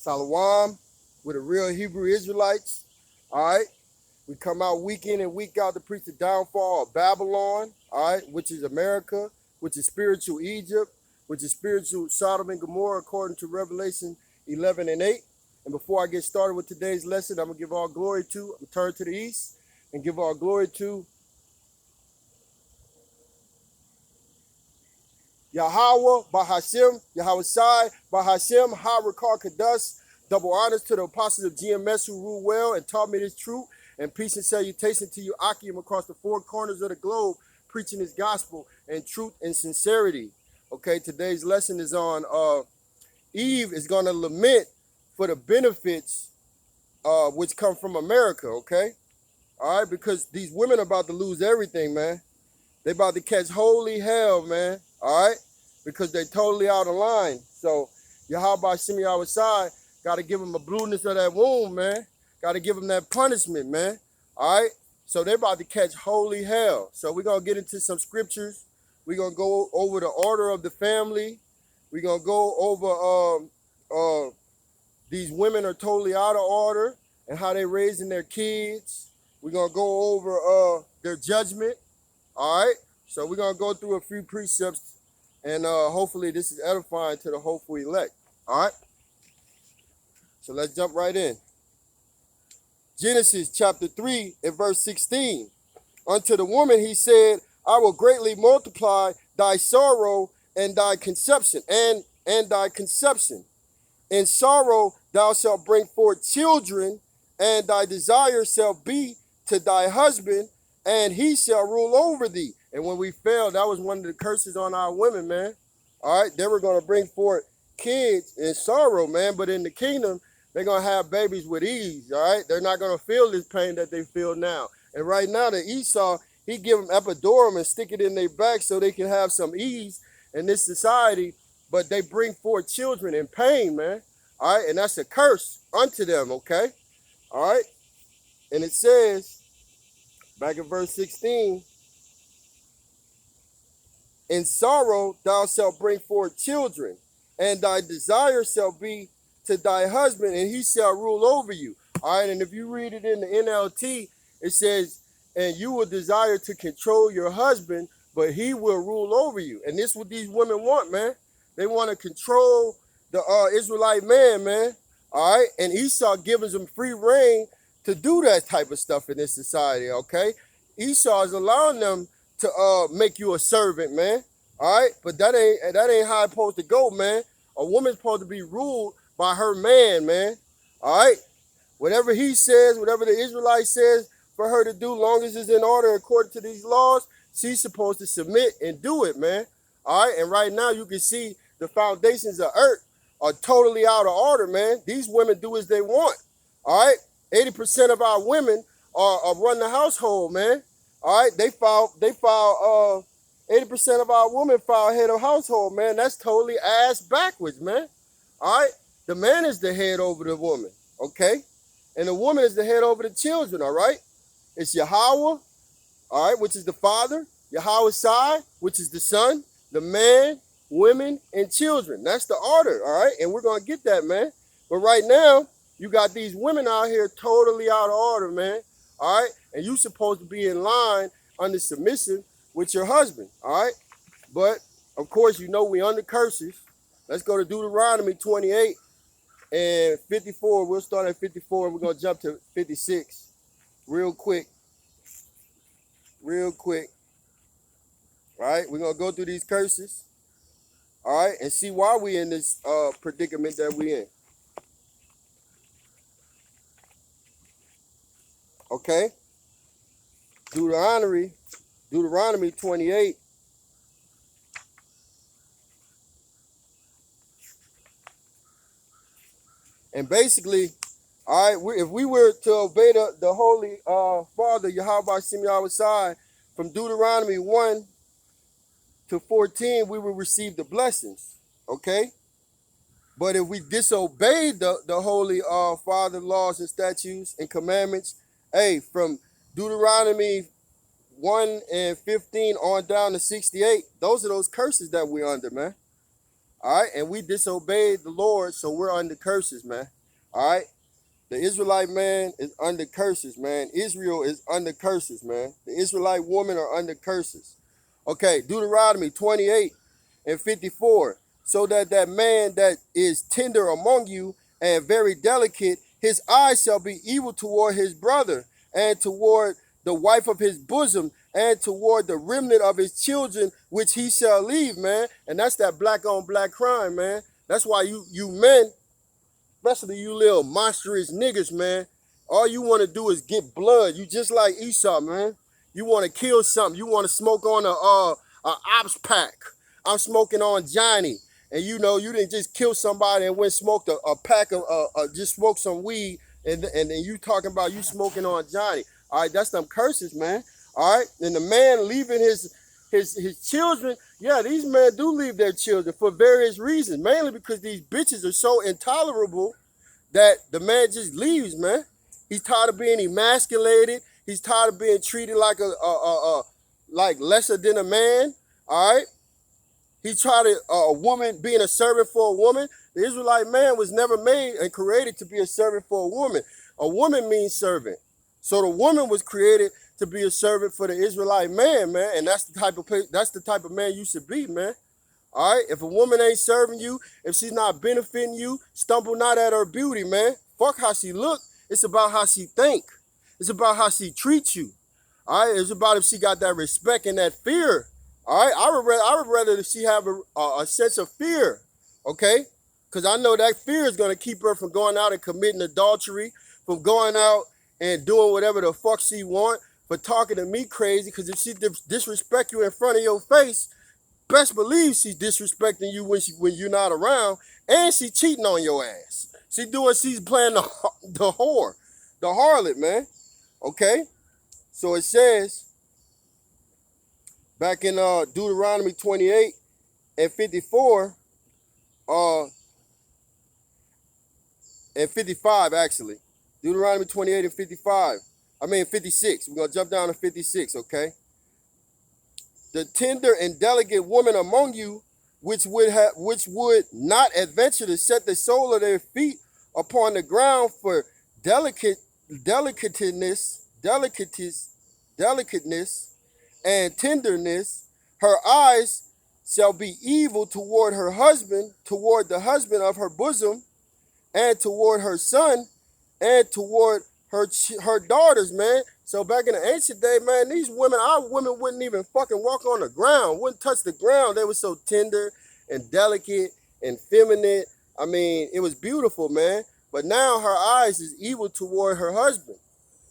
Salawam, we're the real Hebrew Israelites. All right. We come out week in and week out to preach the downfall of Babylon, all right, which is America, which is spiritual Egypt, which is spiritual Sodom and Gomorrah, according to Revelation 11 and 8. And before I get started with today's lesson, I'm going to give all glory to, I'm going to turn to the east and give all glory to Yahweh, Bahashem, Yahweh Sai, Bahashem, Harakar Kadas. Double honors to the apostles of GMS who rule well and taught me this truth. And peace and salutation to you, Akim, across the four corners of the globe, preaching his gospel and truth and sincerity. Okay, today's lesson is on Eve is going to lament for the benefits which come from America, okay? All right, because these women are about to lose everything, man. They about to catch holy hell, man. All right, because they totally out of line. So Yahweh Shemi Awasai got to give them a blueness of that wound, man. Got to give them that punishment, man. All right, so they're about to catch holy hell. So we're gonna get into some scriptures. We're gonna go over the order of the family. We're gonna go over these women are totally out of order and how they raising their kids. We're gonna go over their judgment. All right, so we're gonna go through a few precepts, and hopefully this is edifying to the hopeful elect. All right, so let's jump right in. Genesis chapter 3 and verse 16. Unto the woman he said, I will greatly multiply thy sorrow and thy conception, and thy conception. In sorrow thou shalt bring forth children, and thy desire shall be to thy husband, and he shall rule over thee. And when we fell, that was one of the curses on our women, man. All right, they were going to bring forth kids in sorrow, man, but in the kingdom, they're going to have babies with ease, all right? They're not going to feel this pain that they feel now. And right now, the Esau, he give them epidural and stick it in their back so they can have some ease in this society, but they bring forth children in pain, man, all right? And that's a curse unto them, okay? All right? And it says, back in verse 16, in sorrow thou shalt bring forth children, and thy desire shall be to thy husband, and he shall rule over you. All right, and if you read it in the NLT, it says, and you will desire to control your husband, but he will rule over you. And this is what these women want, man. They want to control the Israelite man. All right, and Esau gives them free reign to do that type of stuff in this society, okay? Esau is allowing them to make you a servant, man. All right, but that ain't how it's supposed to go, man. A woman's supposed to be ruled by her man. All right, whatever he says, whatever the Israelite says for her to do, long as it's in order according to these laws, she's supposed to submit and do it, man. All right, and right now you can see the foundations of earth are totally out of order, man. These women do as they want. All right, 80% of our women are run the household, man. All right, they file 80% of our women file head of household, man. That's totally ass backwards, man. All right, the man is the head over the woman, okay? And the woman is the head over the children, all right? It's Yahweh, all right, which is the father, Yahweh Sai, which is the son, the man, women, and children. That's the order, all right? And we're going to get that, man. But right now, you got these women out here totally out of order, man, all right? And you supposed to be in line under submission with your husband, all right? But, of course, you know we under curses. Let's go to Deuteronomy 28 and 54. We'll start at 54 and we're going to jump to 56 real quick. All right, we're going to go through these curses, all right, and see why we in this predicament that we in. Okay, Deuteronomy 28. And basically, all right, if we were to obey the Holy Father, Yahweh Shemi Awasai, from Deuteronomy 1 to 14, we will receive the blessings, okay? But if we disobey the Holy Father laws and statutes and commandments, hey, from Deuteronomy 1 and 15 on down to 68, those are those curses that we're under, man. All right, and we disobeyed the Lord, so we're under curses, man. All right, the Israelite man is under curses, man. Israel is under curses, man. The Israelite women are under curses. Okay, Deuteronomy 28 and 54. So that man that is tender among you and very delicate, his eyes shall be evil toward his brother and toward the wife of his bosom and toward the remnant of his children, which he shall leave, man. And that's that black on black crime, man. That's why you men, especially you little monstrous niggas, man, all you want to do is get blood. You just like Esau, man. You want to kill something. You want to smoke on a ops pack. I'm smoking on Johnny. And you know, you didn't just kill somebody and went smoked a pack of, just smoked some weed, and then you talking about you smoking on Johnny. All right, that's them curses, man. All right, and the man leaving his children, yeah, these men do leave their children for various reasons, mainly because these bitches are so intolerable that the man just leaves, man. He's tired of being emasculated. He's tired of being treated like like lesser than a man. All right. He tried a woman being a servant for a woman. The Israelite man was never made and created to be a servant for a woman. A woman means servant. So the woman was created to be a servant for the Israelite man, man. And that's the type of man you should be, man. All right? If a woman ain't serving you, if she's not benefiting you, stumble not at her beauty, man. Fuck how she look. It's about how she think. It's about how she treats you. All right? It's about if she got that respect and that fear. All right, I would rather she have a sense of fear, okay? Because I know that fear is going to keep her from going out and committing adultery, from going out and doing whatever the fuck she want, for talking to me crazy. Because if she disrespect you in front of your face, best believe she's disrespecting you when you're not around, and she cheating on your ass. She's playing the whore, the harlot, man. Okay, so it says. Back in Deuteronomy 28 and 54, and 55 actually. Deuteronomy 28 and 55. 56. We're gonna jump down to 56, okay? The tender and delicate woman among you, which would not adventure to set the sole of their feet upon the ground for delicateness, and tenderness, her eyes shall be evil toward her husband, toward the husband of her bosom, and toward her son, and toward her daughters, man. So back in the ancient day, man, our women wouldn't even fucking walk on the ground, wouldn't touch the ground. They were so tender and delicate and feminine. I mean, it was beautiful, man. But now her eyes is evil toward her husband,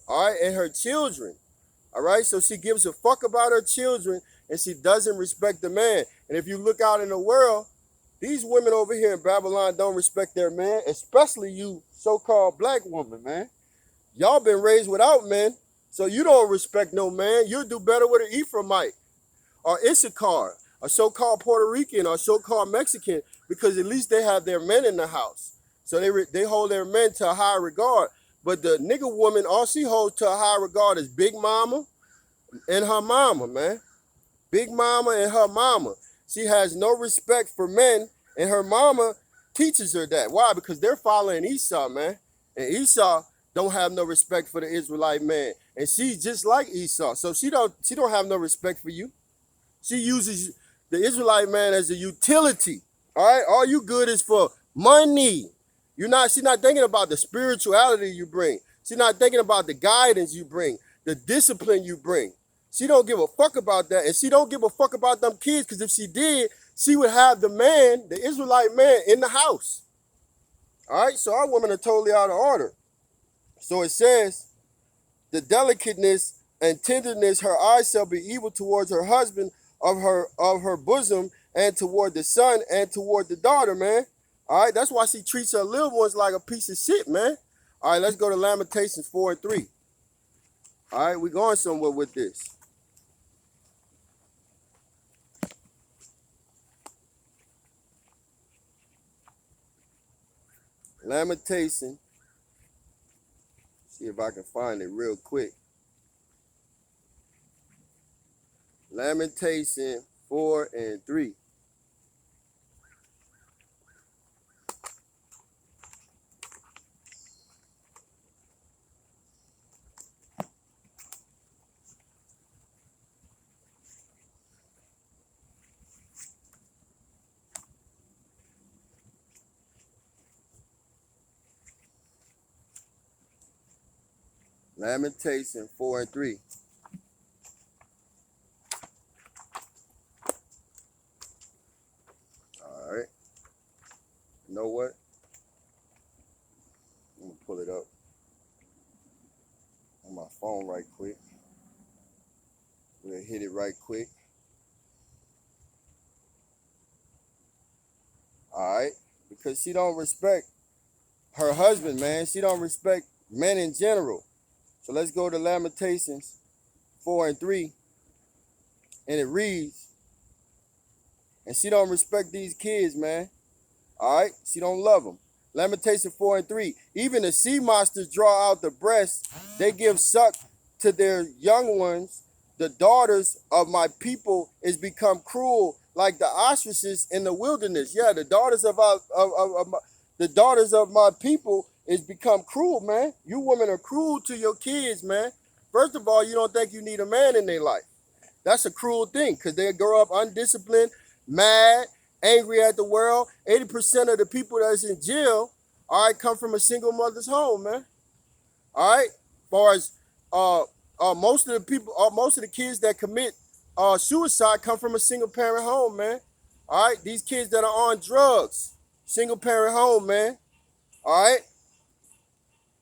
all right, and her children. All right, so she gives a fuck about her children and she doesn't respect the man. And if you look out in the world, these women over here in Babylon don't respect their man, especially you so-called black woman, man. Y'all been raised without men, so you don't respect no man. You'll do better with an Ephraimite or Issachar, a so-called Puerto Rican or so-called Mexican, because at least they have their men in the house. So they hold their men to a high regard. But the nigga woman, all she holds to a high regard is Big Mama and her mama, man. Big Mama and her mama. She has no respect for men, and her mama teaches her that. Why? Because they're following Esau, man. And Esau don't have no respect for the Israelite man. And she's just like Esau. So she don't have no respect for you. She uses the Israelite man as a utility. All right? All you good is for money. She's not thinking about the spirituality you bring. She's not thinking about the guidance you bring, the discipline you bring. She don't give a fuck about that. And she don't give a fuck about them kids, because if she did, she would have the man, the Israelite man, in the house. All right, so our women are totally out of order. So it says, the delicateness and tenderness, her eyes shall be evil towards her husband of her bosom, and toward the son, and toward the daughter, man. All right, that's why she treats her little ones like a piece of shit, man. All right, let's go to Lamentations 4 and 3. All right, we're going somewhere with this. Lamentation. See if I can find it real quick. Lamentation 4 and 3. Lamentation 4 and 3. All right. You know what? I'm going to pull it up on my phone right quick. We'll hit it right quick. All right. Because she don't respect her husband, man. She don't respect men in general. So let's go to Lamentations 4 and 3. And it reads, and she don't respect these kids, man. All right? She don't love them. Lamentation 4 and 3. Even the sea monsters draw out the breast. They give suck to their young ones. The daughters of my people is become cruel like the ostriches in the wilderness. Yeah, the daughters of my people is become cruel, man. You women are cruel to your kids, man. First of all, you don't think you need a man in their life. That's a cruel thing because they grow up undisciplined, mad, angry at the world. 80% of the people that's in jail, all right, come from a single mother's home, man. All right, as far as most of the kids that commit suicide come from a single parent home, man. All right, these kids that are on drugs, single parent home, man. All right,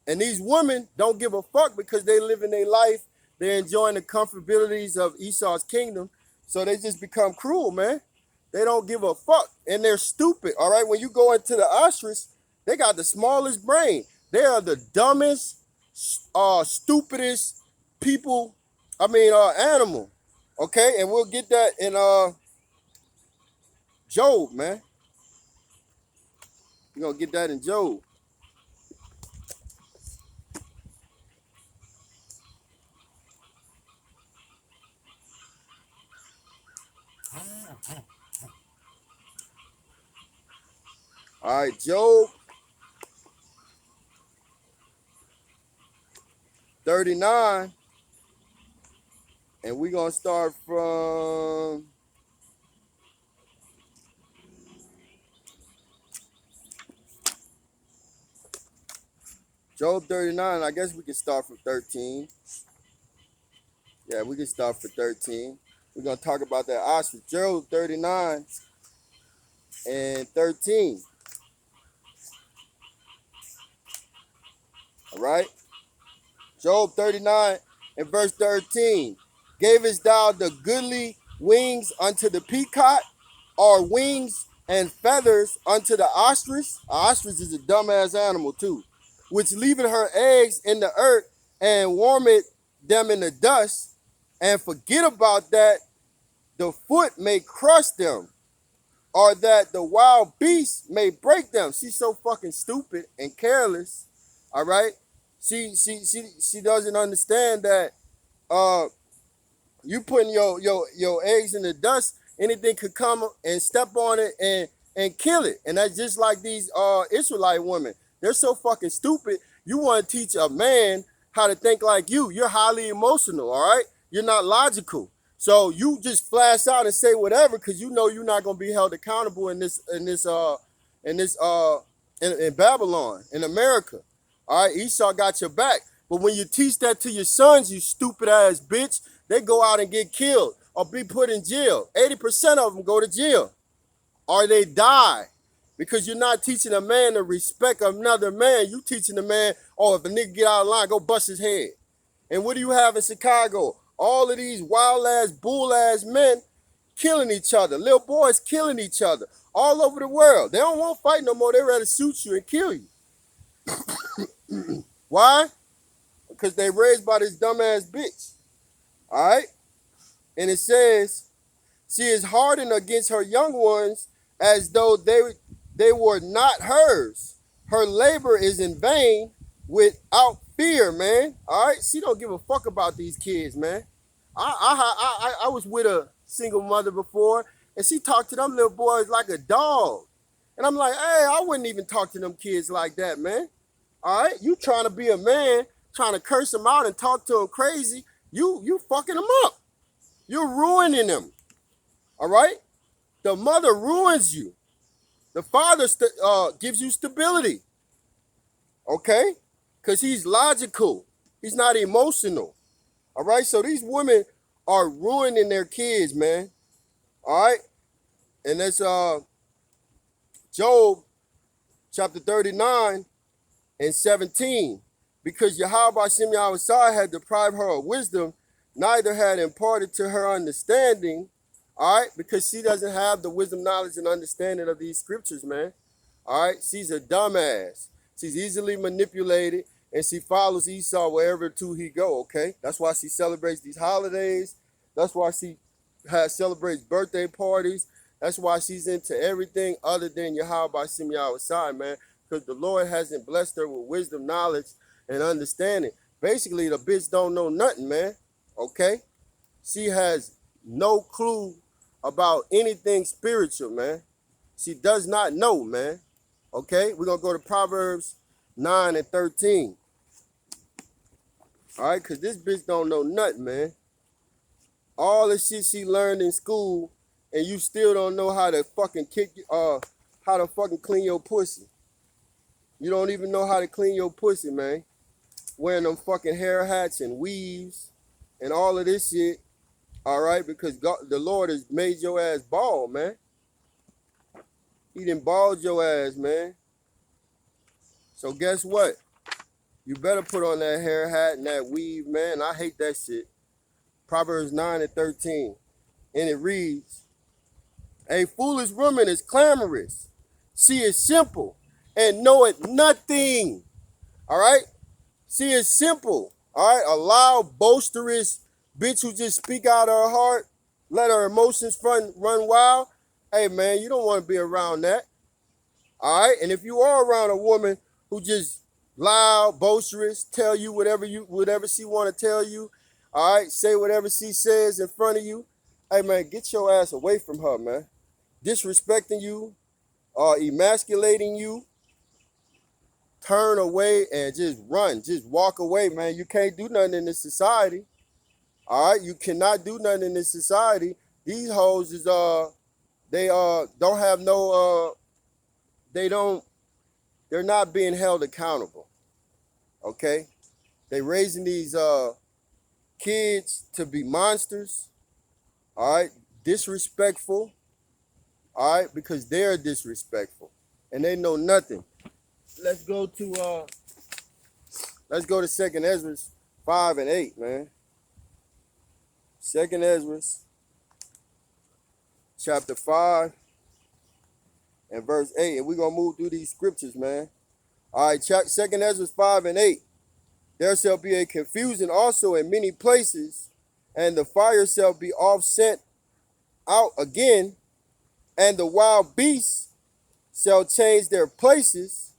and these women don't give a fuck because they live in their life. They're enjoying the comfortabilities of Esau's kingdom, so they just become cruel, man. They don't give a fuck, and they're stupid. All right, when you go into the ostrich, they got the smallest brain. They are the dumbest, stupidest people. Animal. Okay, and we'll get that in Job, man. We're gonna get that in Job. All right, Job 39, and we're gonna start from Job 39. I guess we can start from 13. Yeah, we can start for 13. We're gonna talk about that ostrich. Job 39 and 13. All right. Job 39 and verse 13. Gavest thou the goodly wings unto the peacock, or wings and feathers unto the ostrich? Ostrich is a dumbass animal too, which leaveth her eggs in the earth and warmeth them in the dust, and forget about that the foot may crush them, or that the wild beast may break them. She's so fucking stupid and careless. All right. She doesn't understand that you putting your eggs in the dust, anything could come and step on it and kill it. And that's just like these Israelite women. They're so fucking stupid. You want to teach a man how to think like you. You're highly emotional, all right? You're not logical. So you just flash out and say whatever because you know you're not gonna be held accountable in Babylon, in America. All right, Esau got your back. But when you teach that to your sons, you stupid ass bitch, they go out and get killed or be put in jail. 80% of them go to jail or they die because you're not teaching a man to respect another man. You teaching a man, oh, if a nigga get out of line, go bust his head. And what do you have in Chicago? All of these wild ass, bull ass men killing each other. Little boys killing each other all over the world. They don't want to fight no more. They rather shoot you and kill you. Why? Because they raised by this dumbass bitch. All right? And it says, she is hardened against her young ones as though they were not hers. Her labor is in vain without fear, man. All right? She don't give a fuck about these kids, man. I was with a single mother before, and she talked to them little boys like a dog. And I'm like, hey, I wouldn't even talk to them kids like that, man. All right? You trying to be a man, trying to curse them out and talk to them crazy, you fucking them up. You're ruining them. All right? The mother ruins you. The father gives you stability. Okay? Because he's logical. He's not emotional. All right. So these women are ruining their kids, man. All right. And that's Job chapter 39 and 17. Because Yahweh Shem Yahweh had deprived her of wisdom, neither had imparted to her understanding. All right, because she doesn't have the wisdom, knowledge, and understanding of these scriptures, man. All right, she's a dumbass. She's easily manipulated, and she follows Esau wherever to he go. Okay, that's why she celebrates these holidays. That's why she celebrates birthday parties. That's why she's into everything other than Yahweh Shem Yahweh, man. Because the Lord hasn't blessed her with wisdom, knowledge, and understanding. Basically, the bitch don't know nothing, man. Okay, she has no clue about anything spiritual, man. She does not know, man. Okay, we're going to go to Proverbs 9 and 13. All right, because this bitch don't know nothing, man. All the shit she learned in school, and you still don't know how to fucking how to fucking clean your pussy. You don't even know how to clean your pussy, man. Wearing them fucking hair hats and weaves and all of this shit. All right, because God, the Lord has made your ass bald, man. He done bald your ass, man. So guess what? You better put on that hair hat and that weave, man. I hate that shit. Proverbs 9 and 13. And it reads, a foolish woman is clamorous. She is simple and knoweth nothing. All right? She is simple. All right? A loud, boisterous bitch who just speak out of her heart, let her emotions run wild. Hey, man, you don't want to be around that. All right? And if you are around a woman who just loud, boisterous, tell you whatever she want to tell you, all right, say whatever she says in front of you, hey, man, get your ass away from her, man. Disrespecting you, emasculating you, turn away and just run. Just walk away, man. You can't do nothing in this society. All right, you cannot do nothing in this society. These hoes is they don't have no they're not being held accountable. Okay? They raising these kids to be monsters. All right, disrespectful. All right, because they're disrespectful and they know nothing. Let's go to 2nd Ezra 5 and 8, man. 2nd Ezra chapter 5 and verse 8. And we're going to move through these scriptures, man. All right, 2nd Ezra 5 and 8. There shall be a confusion also in many places, and the fire shall be oft sent out again, and the wild beasts shall change their places,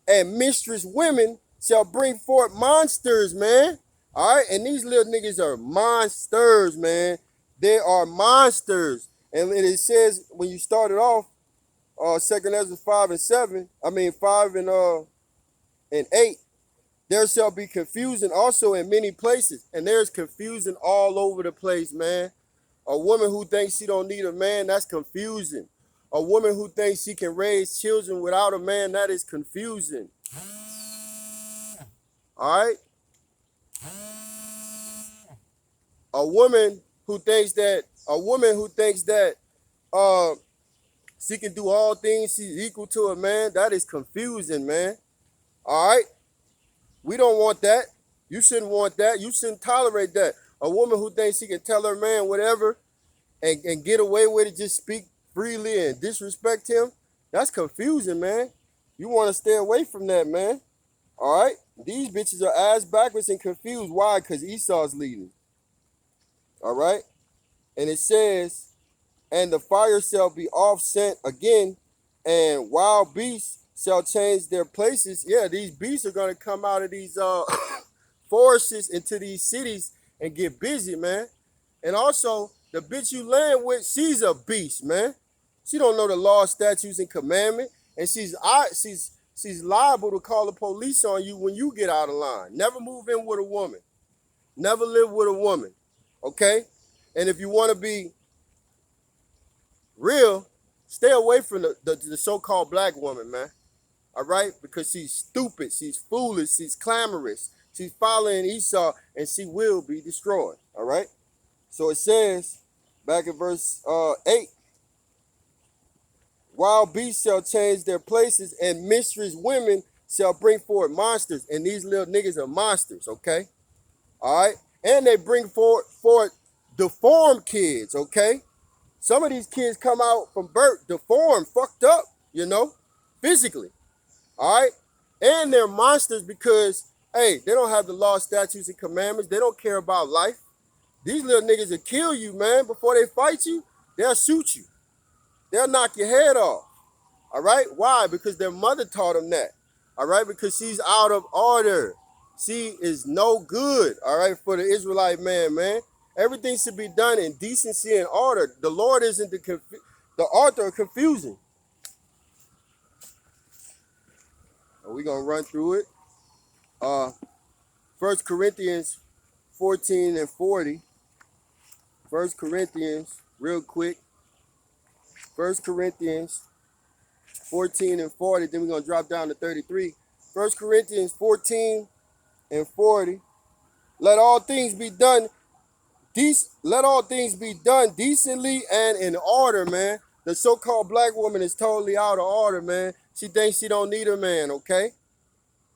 and mistress women shall bring forth monsters, man. All right, and these little niggas are monsters, man. They are monsters. And it says when you started off, 2nd Ezra 5 and 7, 5 and 8, there shall be confusion also in many places. And there's confusion all over the place, man. A woman who thinks she don't need a man, that's confusing. A woman who thinks she can raise children without a man, that is confusing. All right? A woman who thinks that she can do all things, she's equal to a man, that is confusing, man. All right? We don't want that. You shouldn't want that. You shouldn't tolerate that. A woman who thinks she can tell her man whatever and get away with it, just speak freely and disrespect him, that's confusing, man. You want to stay away from that, man. All right? These bitches are ass backwards and confused. Why? Because Esau's leading. All right? And it says, and the fire shall be oft sent again, and wild beasts shall change their places. Yeah, these beasts are going to come out of these forests into these cities and get busy, man. And also, the bitch you land with, she's a beast, man. She don't know the law, statutes, and commandment, and she's liable to call the police on you when you get out of line. Never move in with a woman. Never live with a woman, okay? And if you want to be real, stay away from the so-called black woman, man. All right? Because she's stupid, she's foolish, she's clamorous, She's following Esau, and she will be destroyed. All right. So it says back in verse 8, wild beasts shall change their places, and mistress women shall bring forth monsters. And these little niggas are monsters, okay? All right? And they bring forth deformed kids, okay? Some of these kids come out from birth deformed, fucked up, physically. All right? And they're monsters because, hey, they don't have the law, statutes, and commandments. They don't care about life. These little niggas will kill you, man. Before they fight you, they'll shoot you. They'll knock your head off. All right? Why? Because their mother taught them that. All right? Because she's out of order. She is no good, all right, for the Israelite man. Everything should be done in decency and order. The Lord isn't the author of confusion. We're going to run through it. 1 Corinthians 14 and 40. 1 Corinthians, real quick. 1 Corinthians 14 and 40. Then we're going to drop down to 33. 1 Corinthians 14 and 40. Let all things be done decently and in order, man. The so-called black woman is totally out of order, man. She thinks she don't need a man, okay?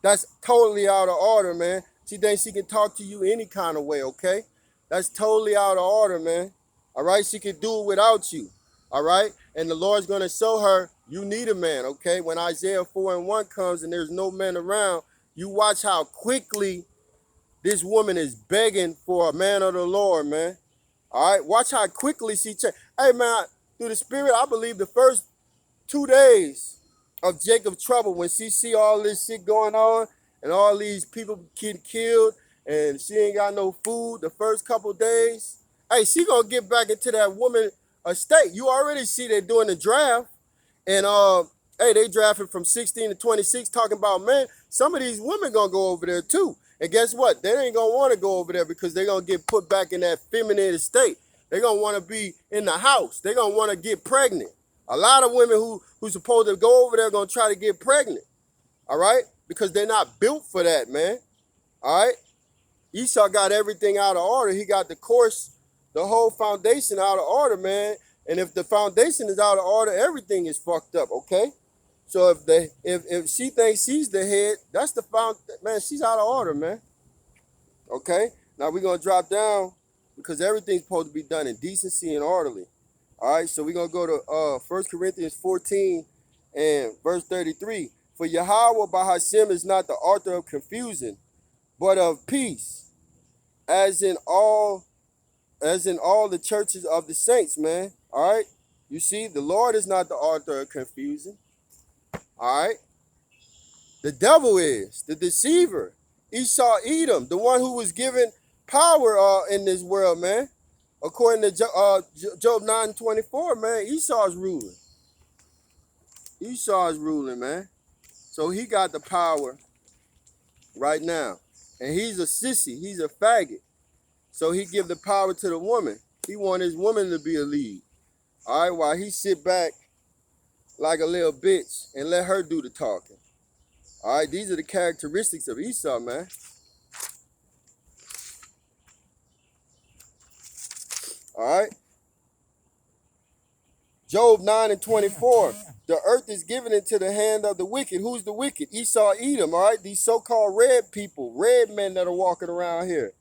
That's totally out of order, man. She thinks she can talk to you any kind of way, okay? That's totally out of order, man. All right? She can do it without you, all right? And the Lord's going to show her you need a man, okay? When Isaiah 4 and 1 comes and there's no man around, you watch how quickly this woman is begging for a man of the Lord, man. All right? Watch how quickly she changed. Hey, man, through the Spirit, I believe the first 2 days of Jacob's trouble, when she see all this shit going on and all these people getting killed and she ain't got no food the first couple days, hey, she gonna get back into that woman estate. You already see they're doing the draft. And hey, they drafted from 16 to 26, talking about, man, some of these women gonna go over there too. And guess what? They ain't gonna want to go over there because they're gonna get put back in that feminine state. They're gonna want to be in the house. They're gonna want to get pregnant. A lot of women who's supposed to go over there are gonna try to get pregnant. All right? Because they're not built for that, man. All right? Esau got everything out of order. He got the course, the whole foundation out of order, man. And if the foundation is out of order, everything is fucked up, okay? So if she thinks she's the head, that's the man, she's out of order, man. Okay? Now we're gonna drop down because everything's supposed to be done in decency and orderly. All right, so we're gonna go to 1 Corinthians 14 and verse 33. For Yahweh Bahashem is not the author of confusion, but of peace, as in all the churches of the saints, man. All right, you see, the Lord is not the author of confusion. All right, the devil is the deceiver. Esau Edom, the one who was given power in this world, man. According to Job 9:24, man, Esau's ruling. Esau's ruling, man. So he got the power right now. And he's a sissy. He's a faggot. So he give the power to the woman. He want his woman to be a lead. All right, while he sit back like a little bitch and let her do the talking. All right, these are the characteristics of Esau, man. All right. Job 9 and 24. The earth is given into the hand of the wicked. Who's the wicked? Esau, Edom, all right? These so-called red people, red men that are walking around here.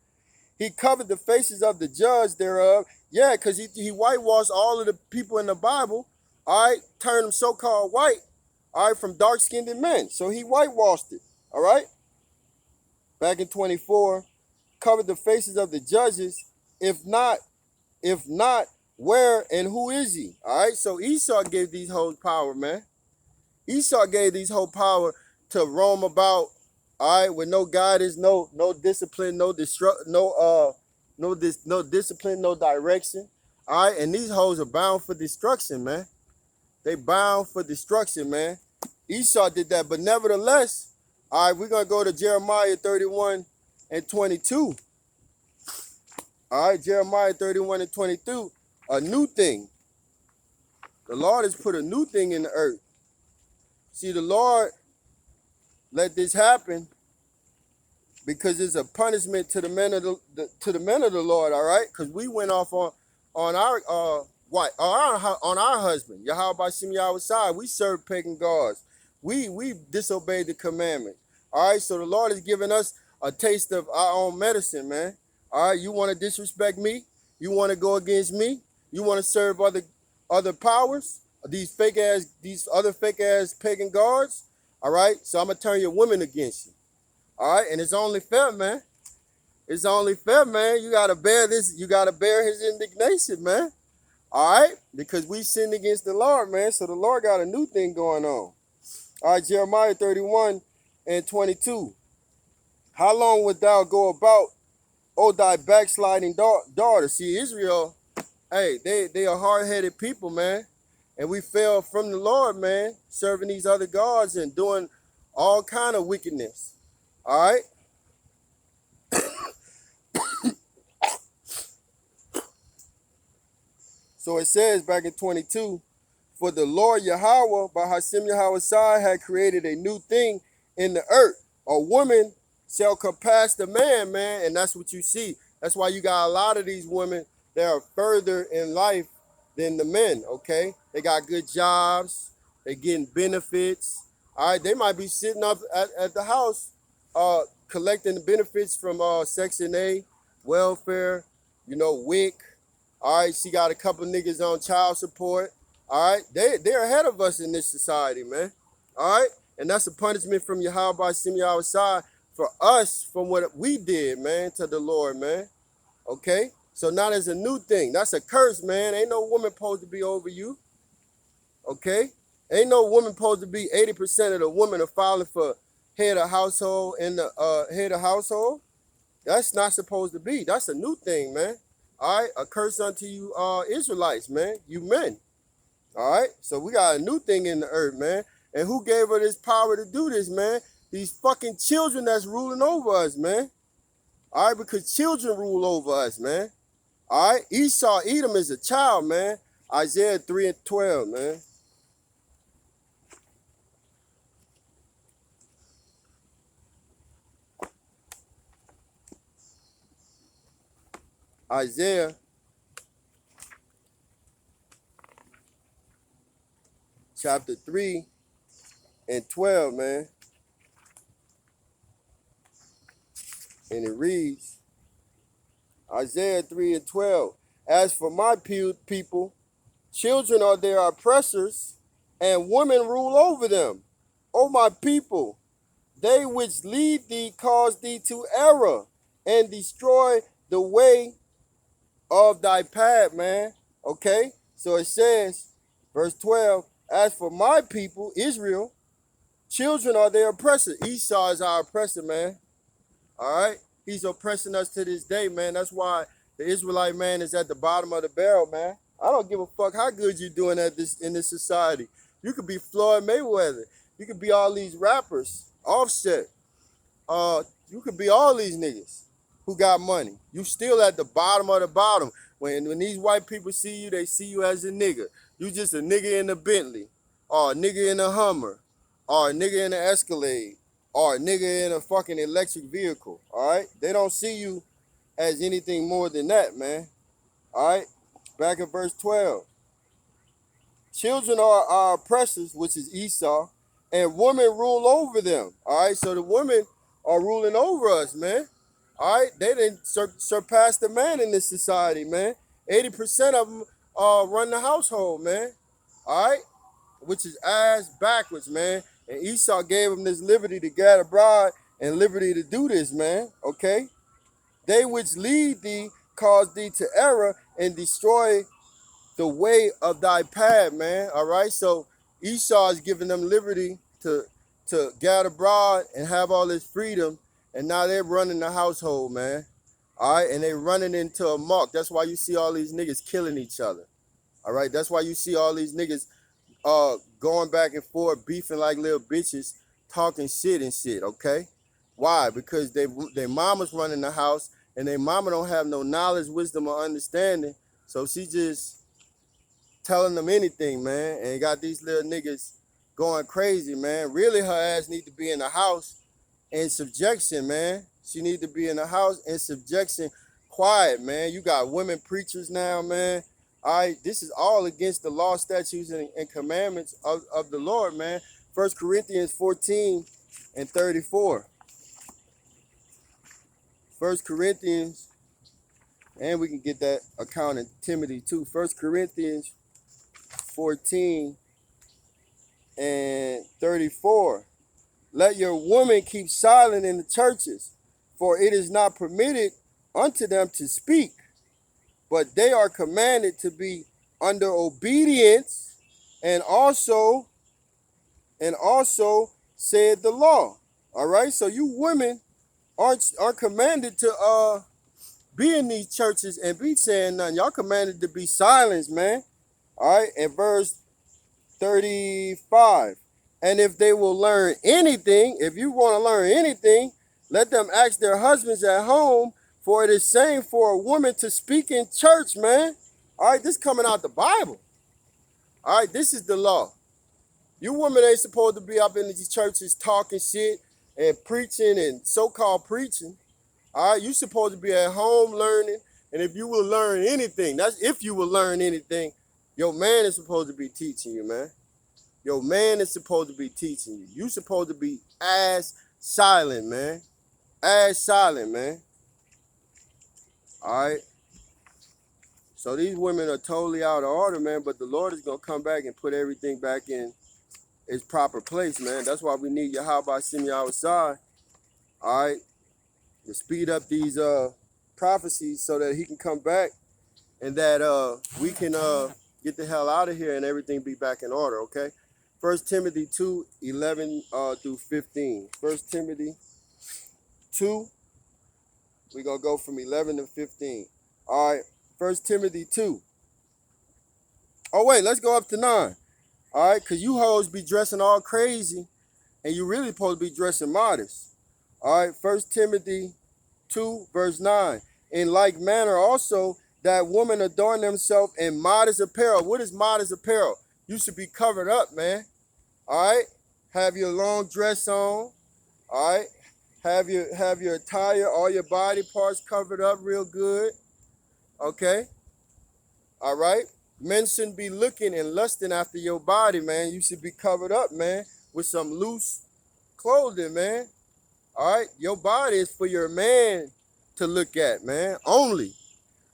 He covered the faces of the judge thereof. Yeah, because he whitewashed all of the people in the Bible, all right? Turned them so-called white, all right, from dark-skinned men. So he whitewashed it, all right? Back in 24, covered the faces of the judges. If not, where and who is he? All right, so Esau gave these hoes power, man. Esau gave these whole power to roam about, all right, with no guidance, no discipline, no discipline, no direction. All right, and these hoes are bound for destruction, man. They bound for destruction, man. Esau did that, but nevertheless, all right, we're gonna go to Jeremiah 31 and 22. All right, Jeremiah 31 and 22, a new thing. The Lord has put a new thing in the earth. See, the Lord let this happen because it's a punishment to the men of the Lord, all right? Because we went off on our wife, on our husband, Yahweh Bashim Yahweh. We served pagan gods. We disobeyed the commandment. All right, so the Lord has given us a taste of our own medicine, man. All right, you want to disrespect me? You want to go against me? You want to serve other powers? These other fake ass pagan gods? All right, so I'm gonna turn your women against you. All right, and it's only fair, man. It's only fair, man. You gotta bear this. You gotta bear his indignation, man. All right, because we sinned against the Lord, man. So the Lord got a new thing going on. All right, Jeremiah 31:22. How long wilt thou go about, O thy backsliding daughter? See, Israel, hey, they are hard-headed people, man. And we fell from the Lord, man, serving these other gods and doing all kind of wickedness. All right? So it says back in 22, for the Lord Yahweh, Bahashim Yahweh Shai, had created a new thing in the earth. A woman shall compass the man, man. And that's what you see. That's why you got a lot of these women that are further in life than the men, okay? They got good jobs. They getting benefits. All right, they might be sitting up at the house collecting the benefits from Section A, welfare, WIC. All right, she got a couple niggas on child support. All right, they're ahead of us in this society, man. All right, and that's a punishment from Yahweh Bashim Yahweh Shai for us, from what we did, man, to the Lord, man. Okay, so now there's a new thing. That's a curse, man. Ain't no woman supposed to be over you. Okay, ain't no woman supposed to be 80% of the women are filing for head of household and the head of household. That's not supposed to be. That's a new thing, man. All right, a curse unto you Israelites, man, you men. All right, so we got a new thing in the earth, man. And who gave her this power to do this, man? These fucking children that's ruling over us, man. All right, because children rule over us, man. All right, Esau, Edom is a child, man. Isaiah 3:12, man. Isaiah chapter 3:12, man. And it reads, Isaiah 3:12, as for my people, children are their oppressors, and women rule over them. O my people, they which lead thee cause thee to error, and destroy the way of thy path, man. Okay, so it says, verse 12, as for my people, Israel, children are their oppressor. Esau is our oppressor, man. All right, he's oppressing us to this day, man. That's why the Israelite man is at the bottom of the barrel, man. I don't give a fuck how good you're doing at this in this society. You could be Floyd Mayweather. You could be all these rappers, Offset. You could be all these niggas who got money. You still at the bottom of the bottom. When these white people see you, they see you as a nigga. You just a nigga in a Bentley, or a nigga in a Hummer, or a nigga in an Escalade, or a nigga in a fucking electric vehicle. All right, they don't see you as anything more than that, man. All right, back at verse 12. Children are our oppressors, which is Esau, and women rule over them. All right, so the women are ruling over us, man. All right, they didn't surpass the man in this society, man. 80% of them run the household, man. All right, which is ass backwards, man. And Esau gave them this liberty to get abroad and liberty to do this, man. Okay, they which lead thee cause thee to error and destroy the way of thy path, man. All right, so Esau is giving them liberty to get abroad and have all this freedom, and now they're running the household, man. All right, and they're running into a muck. That's why you see all these niggas killing each other. All right, that's why you see all these niggas going back and forth, beefing like little bitches, talking shit and shit, okay? Why? Because their mama's running the house, and their mama don't have no knowledge, wisdom, or understanding, so she just telling them anything, man, and got these little niggas going crazy, man. Really, her ass need to be in the house in subjection, man. She need to be in the house in subjection, quiet, man. You got women preachers now, man. All right, this is all against the law, statutes, and commandments of the Lord, man. 1 Corinthians 14 and 34. 1 Corinthians, and we can get that account in Timothy too. 1 Corinthians 14 and 34. Let your women keep silent in the churches, for it is not permitted unto them to speak, but they are commanded to be under obedience, and also said the law. All right, so you women aren't commanded to be in these churches and be saying nothing. Y'all commanded to be silenced, man. All right, and verse 35. And if they will learn anything, if you want to learn anything, let them ask their husbands at home, for it is shame for a woman to speak in church, man. All right, this coming out the Bible. All right, this is the law. You women ain't supposed to be up in these churches talking shit and preaching and so-called preaching. All right, you supposed to be at home learning. And if you will learn anything, that's if you will learn anything, your man is supposed to be teaching you, man. Your man is supposed to be teaching you. You supposed to be ass silent, man. Ass silent, man. All right. So these women are totally out of order, man. But the Lord is going to come back and put everything back in its proper place, man. That's why we need Yahweh Shem Yahushai, all right, to speed up these prophecies so that he can come back and that we can get the hell out of here and everything be back in order, okay? 1 Timothy 2, 11 through 15. 1 Timothy 2, we're going to go from 11 to 15. All right, 1 Timothy 2. Oh, wait, let's go up to 9. All right, because you hoes be dressing all crazy, and you really supposed to be dressing modest. All right, 1 Timothy 2, verse 9. In like manner also, that women adorn themselves in modest apparel. What is modest apparel? You should be covered up, man. All right, have your long dress on. All right, have your attire, all your body parts covered up real good. Okay, all right. Men shouldn't be looking and lusting after your body, man. You should be covered up, man, with some loose clothing, man. All right, your body is for your man to look at, man, only.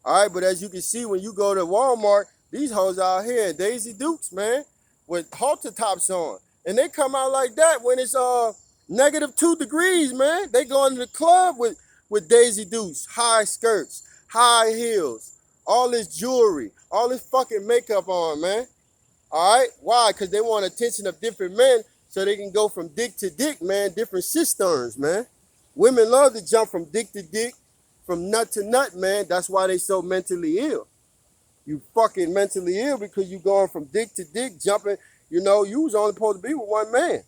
All right, but as you can see, when you go to Walmart, these hoes out here in Daisy Dukes, man, with halter tops on. And they come out like that when it's -2 degrees, man. They go into the club with Daisy Dukes, high skirts, high heels, all this jewelry, all this fucking makeup on, man. All right, why? Because they want attention of different men so they can go from dick to dick, man, different cisterns, man. Women love to jump from dick to dick, from nut to nut, man. That's why they so mentally ill. You fucking mentally ill because you going from dick to dick, jumping. You know, you was only supposed to be with one man.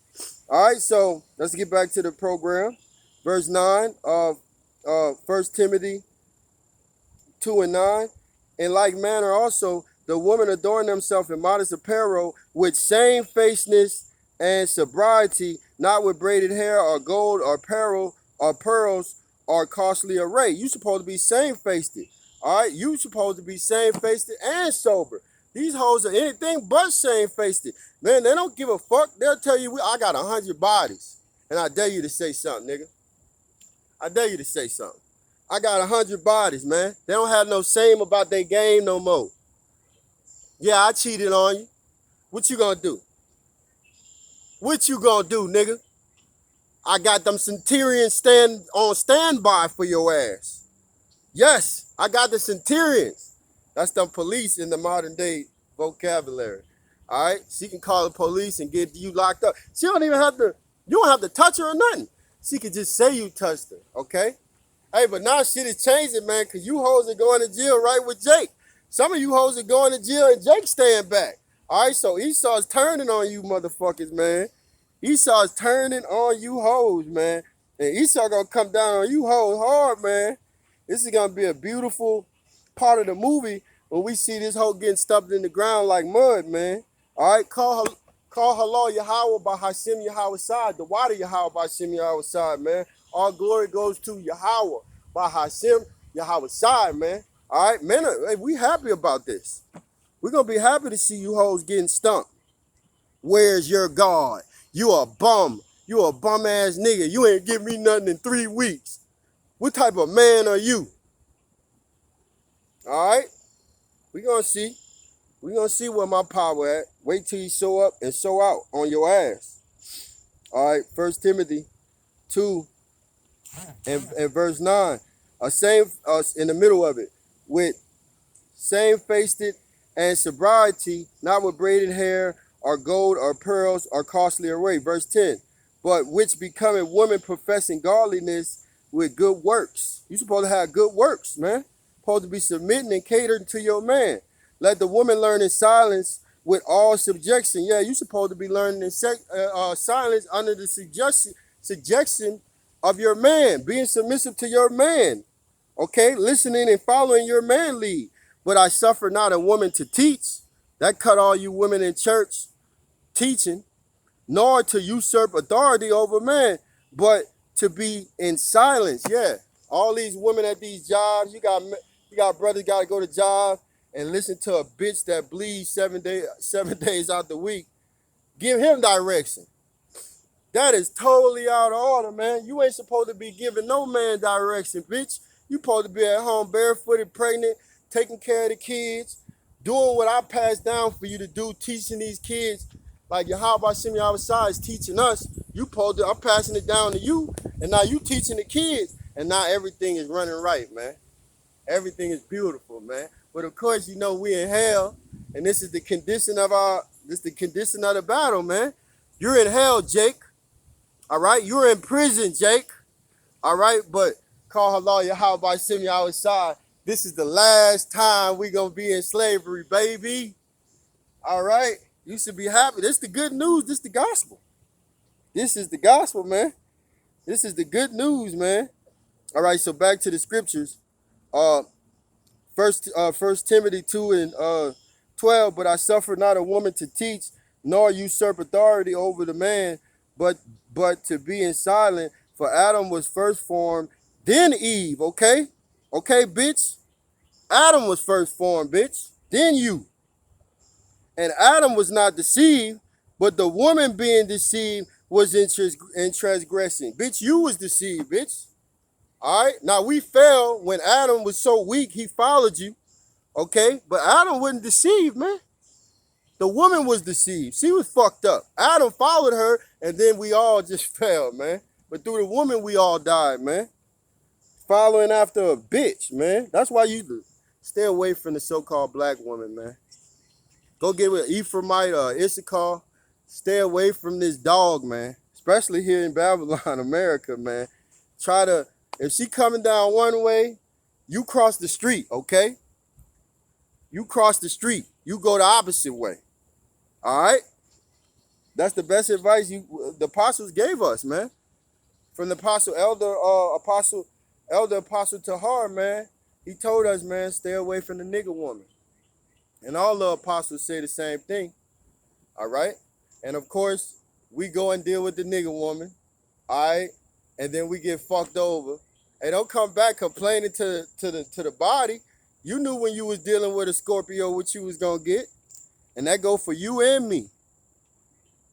All right, so let's get back to the program. Verse 9 of 1 Timothy 2 and 9. In like manner also, the women adorn themselves in modest apparel with shamefacedness and sobriety, not with braided hair or gold or pearls or costly array. You supposed to be shamefaced. All right, you supposed to be shamefaced and sober. These hoes are anything but shamefaced. Man, they don't give a fuck. They'll tell you, I got 100 bodies. And I dare you to say something, nigga. I dare you to say something. I got 100 bodies, man. They don't have no shame about their game no more. Yeah, I cheated on you. What you gonna do? What you gonna do, nigga? I got them Centurions on standby for your ass. Yes, I got the Centurions. That's them police in the modern day vocabulary. All right, she can call the police and get you locked up. She don't even have to. You don't have to touch her or nothing. She could just say you touched her. Okay. Hey, but now shit is changing, man, because you hoes are going to jail right with Jake. Some of you hoes are going to jail and Jake staying back. All right, so Esau's turning on you motherfuckers, man. Esau's turning on you hoes, man. And Esau gonna come down on you hoes hard, man. This is gonna be a beautiful part of the movie when we see this hoe getting stuffed in the ground like mud, man. All right, call Halal Yahweh by Hashem Yahweh side, the water Yahweh by Hashem Yahweh side, man. All glory goes to Yahweh, Bahashem, Yahweh Shai, man. All right, man, hey, we happy about this. We're going to be happy to see you hoes getting stumped. Where's your God? You a bum. You a bum-ass nigga. You ain't give me nothing in 3 weeks. What type of man are you? All right? We going to see. We going to see where my power at. Wait till you show up and show out on your ass. All right, 1 Timothy 2 and verse 9. In the middle of it. With same-faced and sobriety, not with braided hair or gold or pearls or costly array. Verse 10. But which becoming women professing godliness with good works. You supposed to have good works, man. Supposed to be submitting and catering to your man. Let the woman learn in silence with all subjection. Yeah, you supposed to be learning in silence under the suggestion of your man, being submissive to your man. Okay, listening and following your man lead. But I suffer not a woman to teach. That cut all you women in church teaching, nor to usurp authority over man, but to be in silence. Yeah, all these women at these jobs, you got brothers got to go to job and listen to a bitch that bleeds 7 days out the week. Give him direction. That is totally out of order, man. You ain't supposed to be giving no man direction, bitch. You supposed to be at home barefooted, pregnant, taking care of the kids, doing what I passed down for you to do, teaching these kids. Like Yahweh Shem Yahweh Shai is teaching us. I'm passing it down to you, and now you teaching the kids, and now everything is running right, man. Everything is beautiful, man. But of course, you know we in hell, and this is the condition of the battle, man. You're in hell, Jake. All right, you're in prison, Jake. All right, but call halal Yahweh Shem Yahweh Shai. This is the last time we gonna be in slavery, baby. All right. You should be happy. This is the good news. This is the gospel. This is the gospel, man. This is the good news, man. All right, so back to the scriptures. First Timothy 2 and 12. But I suffer not a woman to teach, nor usurp authority over the man, but to be in silent. For Adam was first formed, then Eve. Okay, okay, bitch. Adam was first formed, bitch. Then you. And Adam was not deceived, but the woman being deceived was in transgressing. Bitch, you was deceived, bitch. All right? Now, we fell when Adam was so weak, he followed you. Okay? But Adam wasn't deceived, man. The woman was deceived. She was fucked up. Adam followed her, and then we all just fell, man. But through the woman, we all died, man. Following after a bitch, man. That's why you stay away from the so-called black woman, man. Go get with Ephraimite or Issachar. Stay away from this dog, man. Especially here in Babylon, America, man. If she coming down one way, you cross the street, okay? You cross the street. You go the opposite way. All right? That's the best advice the apostles gave us, man. From the elder apostle Tahar, man. He told us, man, stay away from the nigger woman. And all the apostles say the same thing. All right? And of course, we go and deal with the nigger woman. All right? And then we get fucked over. And don't come back complaining to the body. You knew when you was dealing with a Scorpio what you was gonna get. And that go for you and me.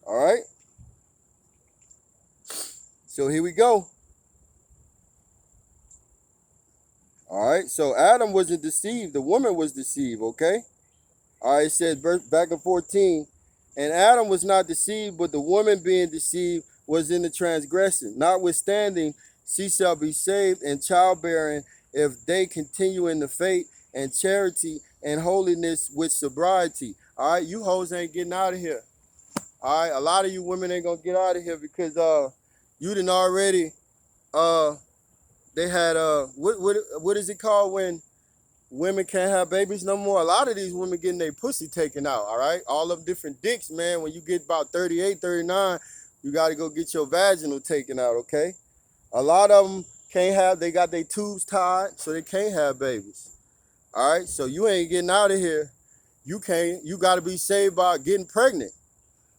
All right? So here we go. All right, so Adam wasn't deceived. The woman was deceived, okay? All right, it says back in 14, and Adam was not deceived, but the woman being deceived was in the transgression. Notwithstanding, she shall be saved in childbearing if they continue in the faith and charity and holiness with sobriety. All right, you hoes ain't getting out of here. All right, a lot of you women ain't gonna get out of here because you done already they had what is it called when women can't have babies no more? A lot of these women getting their pussy taken out, all right? All of different dicks, man. When you get about 38, 39, you got to go get your vaginal taken out, okay? A lot of them they got their tubes tied, so they can't have babies. All right? So you ain't getting out of here. You got to be saved by getting pregnant.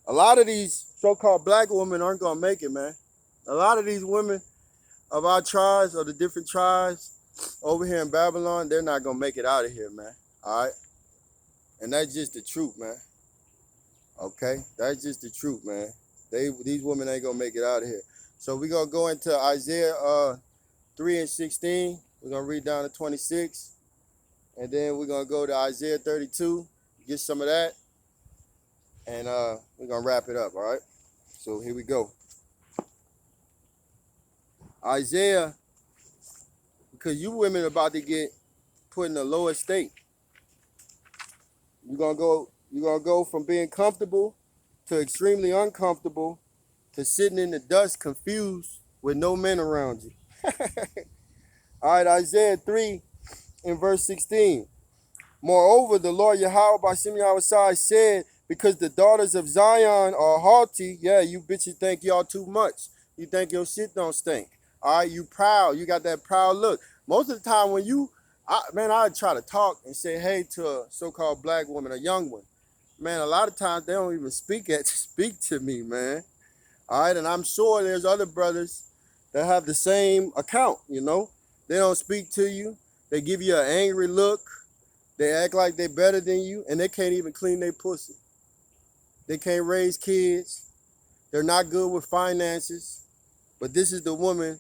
A lot of these so-called black women aren't going to make it, man. A lot of these women, of our tribes, or the different tribes over here in Babylon, they're not gonna make it out of here, man. All right, and that's just the truth, man. Okay, that's just the truth, man. These women ain't gonna make it out of here. So we're gonna go into Isaiah 3 and 16. We're gonna read down to 26, and then we're gonna go to Isaiah 32, get some of that, and we're gonna wrap it up. All right. So here we go. Isaiah, because you women are about to get put in a lower state. You're gonna go from being comfortable to extremely uncomfortable to sitting in the dust confused with no men around you. All right, Isaiah 3 in verse 16. Moreover, the Lord Yahweh by Simeon said, because the daughters of Zion are haughty, yeah, you bitches think y'all too much. You think your shit don't stink. All right, you proud. You got that proud look. Most of the time when I try to talk and say hey to a so-called black woman, a young one. Man, a lot of times they don't even speak to me, man. All right, and I'm sure there's other brothers that have the same account, you know. They don't speak to you. They give you an angry look. They act like they're better than you, and they can't even clean their pussy. They can't raise kids. They're not good with finances. But this is the woman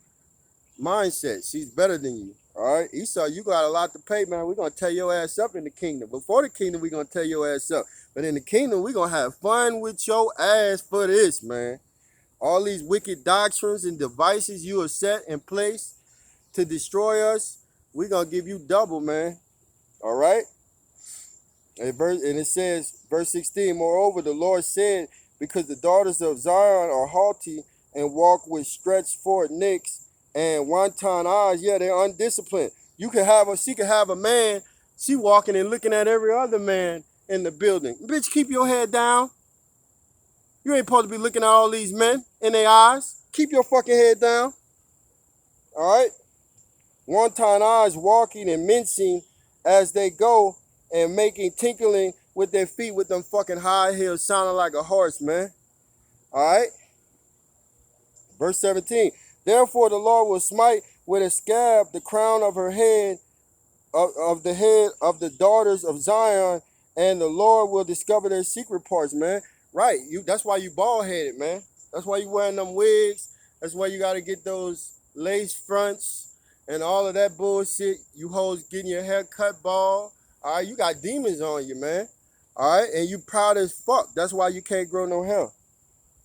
mindset. She's better than you. All right, Esau, you got a lot to pay, man. We're going to tear your ass up in the kingdom. Before the kingdom, we're going to tear your ass up. But in the kingdom, we're going to have fun with your ass for this, man. All these wicked doctrines and devices you have set in place to destroy us, we're going to give you double, man. All right? And it says, verse 16, moreover, the Lord said, because the daughters of Zion are haughty and walk with stretched forth necks and wanton eyes, yeah, they're undisciplined. She could have a man, she walking and looking at every other man in the building. Bitch, keep your head down. You ain't supposed to be looking at all these men in their eyes. Keep your fucking head down. All right? Wanton eyes walking and mincing as they go and making tinkling with their feet with them fucking high heels sounding like a horse, man. All right? Verse 17. Therefore the Lord will smite with a scab the crown of her head, of the head of the daughters of Zion, and the Lord will discover their secret parts, man. Right, that's why you bald-headed, man. That's why you wearing them wigs. That's why you got to get those lace fronts and all of that bullshit. You hoes getting your hair cut bald. All right, you got demons on you, man. All right, and you proud as fuck. That's why you can't grow no hair.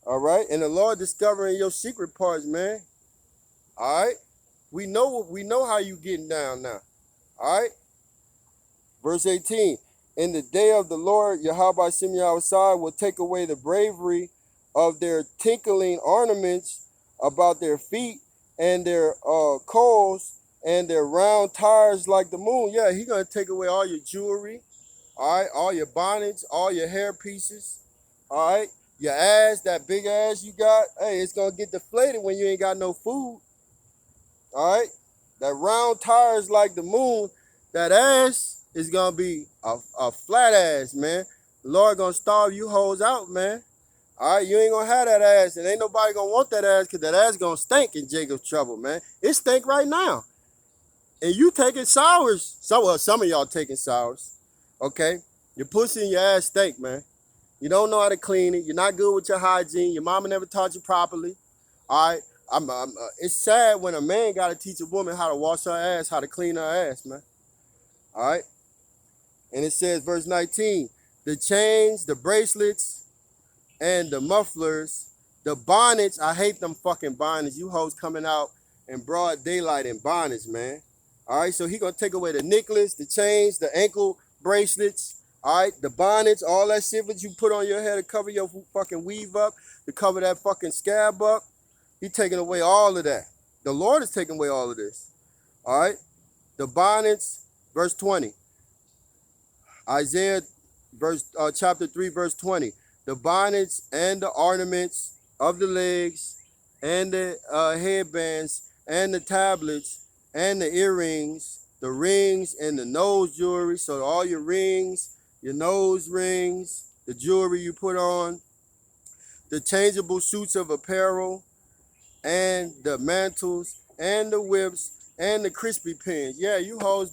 All right, and the Lord discovering your secret parts, man. All right, we know how you getting down now. All right, verse 18. In the day of the Lord, Yahweh Simeon will take away the bravery of their tinkling ornaments about their feet and their coals and their round tires like the moon. Yeah, he's going to take away all your jewelry, all right, all your bonnets, all your hair pieces, all right, your ass, that big ass you got. Hey, it's going to get deflated when you ain't got no food, all right? That round tires like the moon, that ass is going to be a flat ass, man. The Lord going to starve you hoes out, man. All right, you ain't going to have that ass, and ain't nobody going to want that ass because that ass going to stink in Jacob's trouble, man. It stink right now. And you taking showers. Some of y'all taking showers, okay? Your pussy and your ass stink, man. You don't know how to clean it. You're not good with your hygiene. Your mama never taught you properly, all right? It's sad when a man got to teach a woman how to wash her ass, how to clean her ass, man. All right? And it says, verse 19, the chains, the bracelets, and the mufflers, the bonnets. I hate them fucking bonnets. You hoes coming out in broad daylight in bonnets, man. All right, so he going to take away the necklace, the chains, the ankle bracelets, all right, the bonnets, all that shit that you put on your head to cover your fucking weave up, to cover that fucking scab up. He taking away all of that. The Lord is taking away all of this. All right, the bonnets, verse 20. Isaiah chapter 3, verse 20. The bonnets and the ornaments of the legs and the headbands and the tablets and the earrings, the rings and the nose jewelry. So all your rings, your nose rings, the jewelry you put on, the changeable suits of apparel and the mantles and the whips and the crispy pins. Yeah, you hoes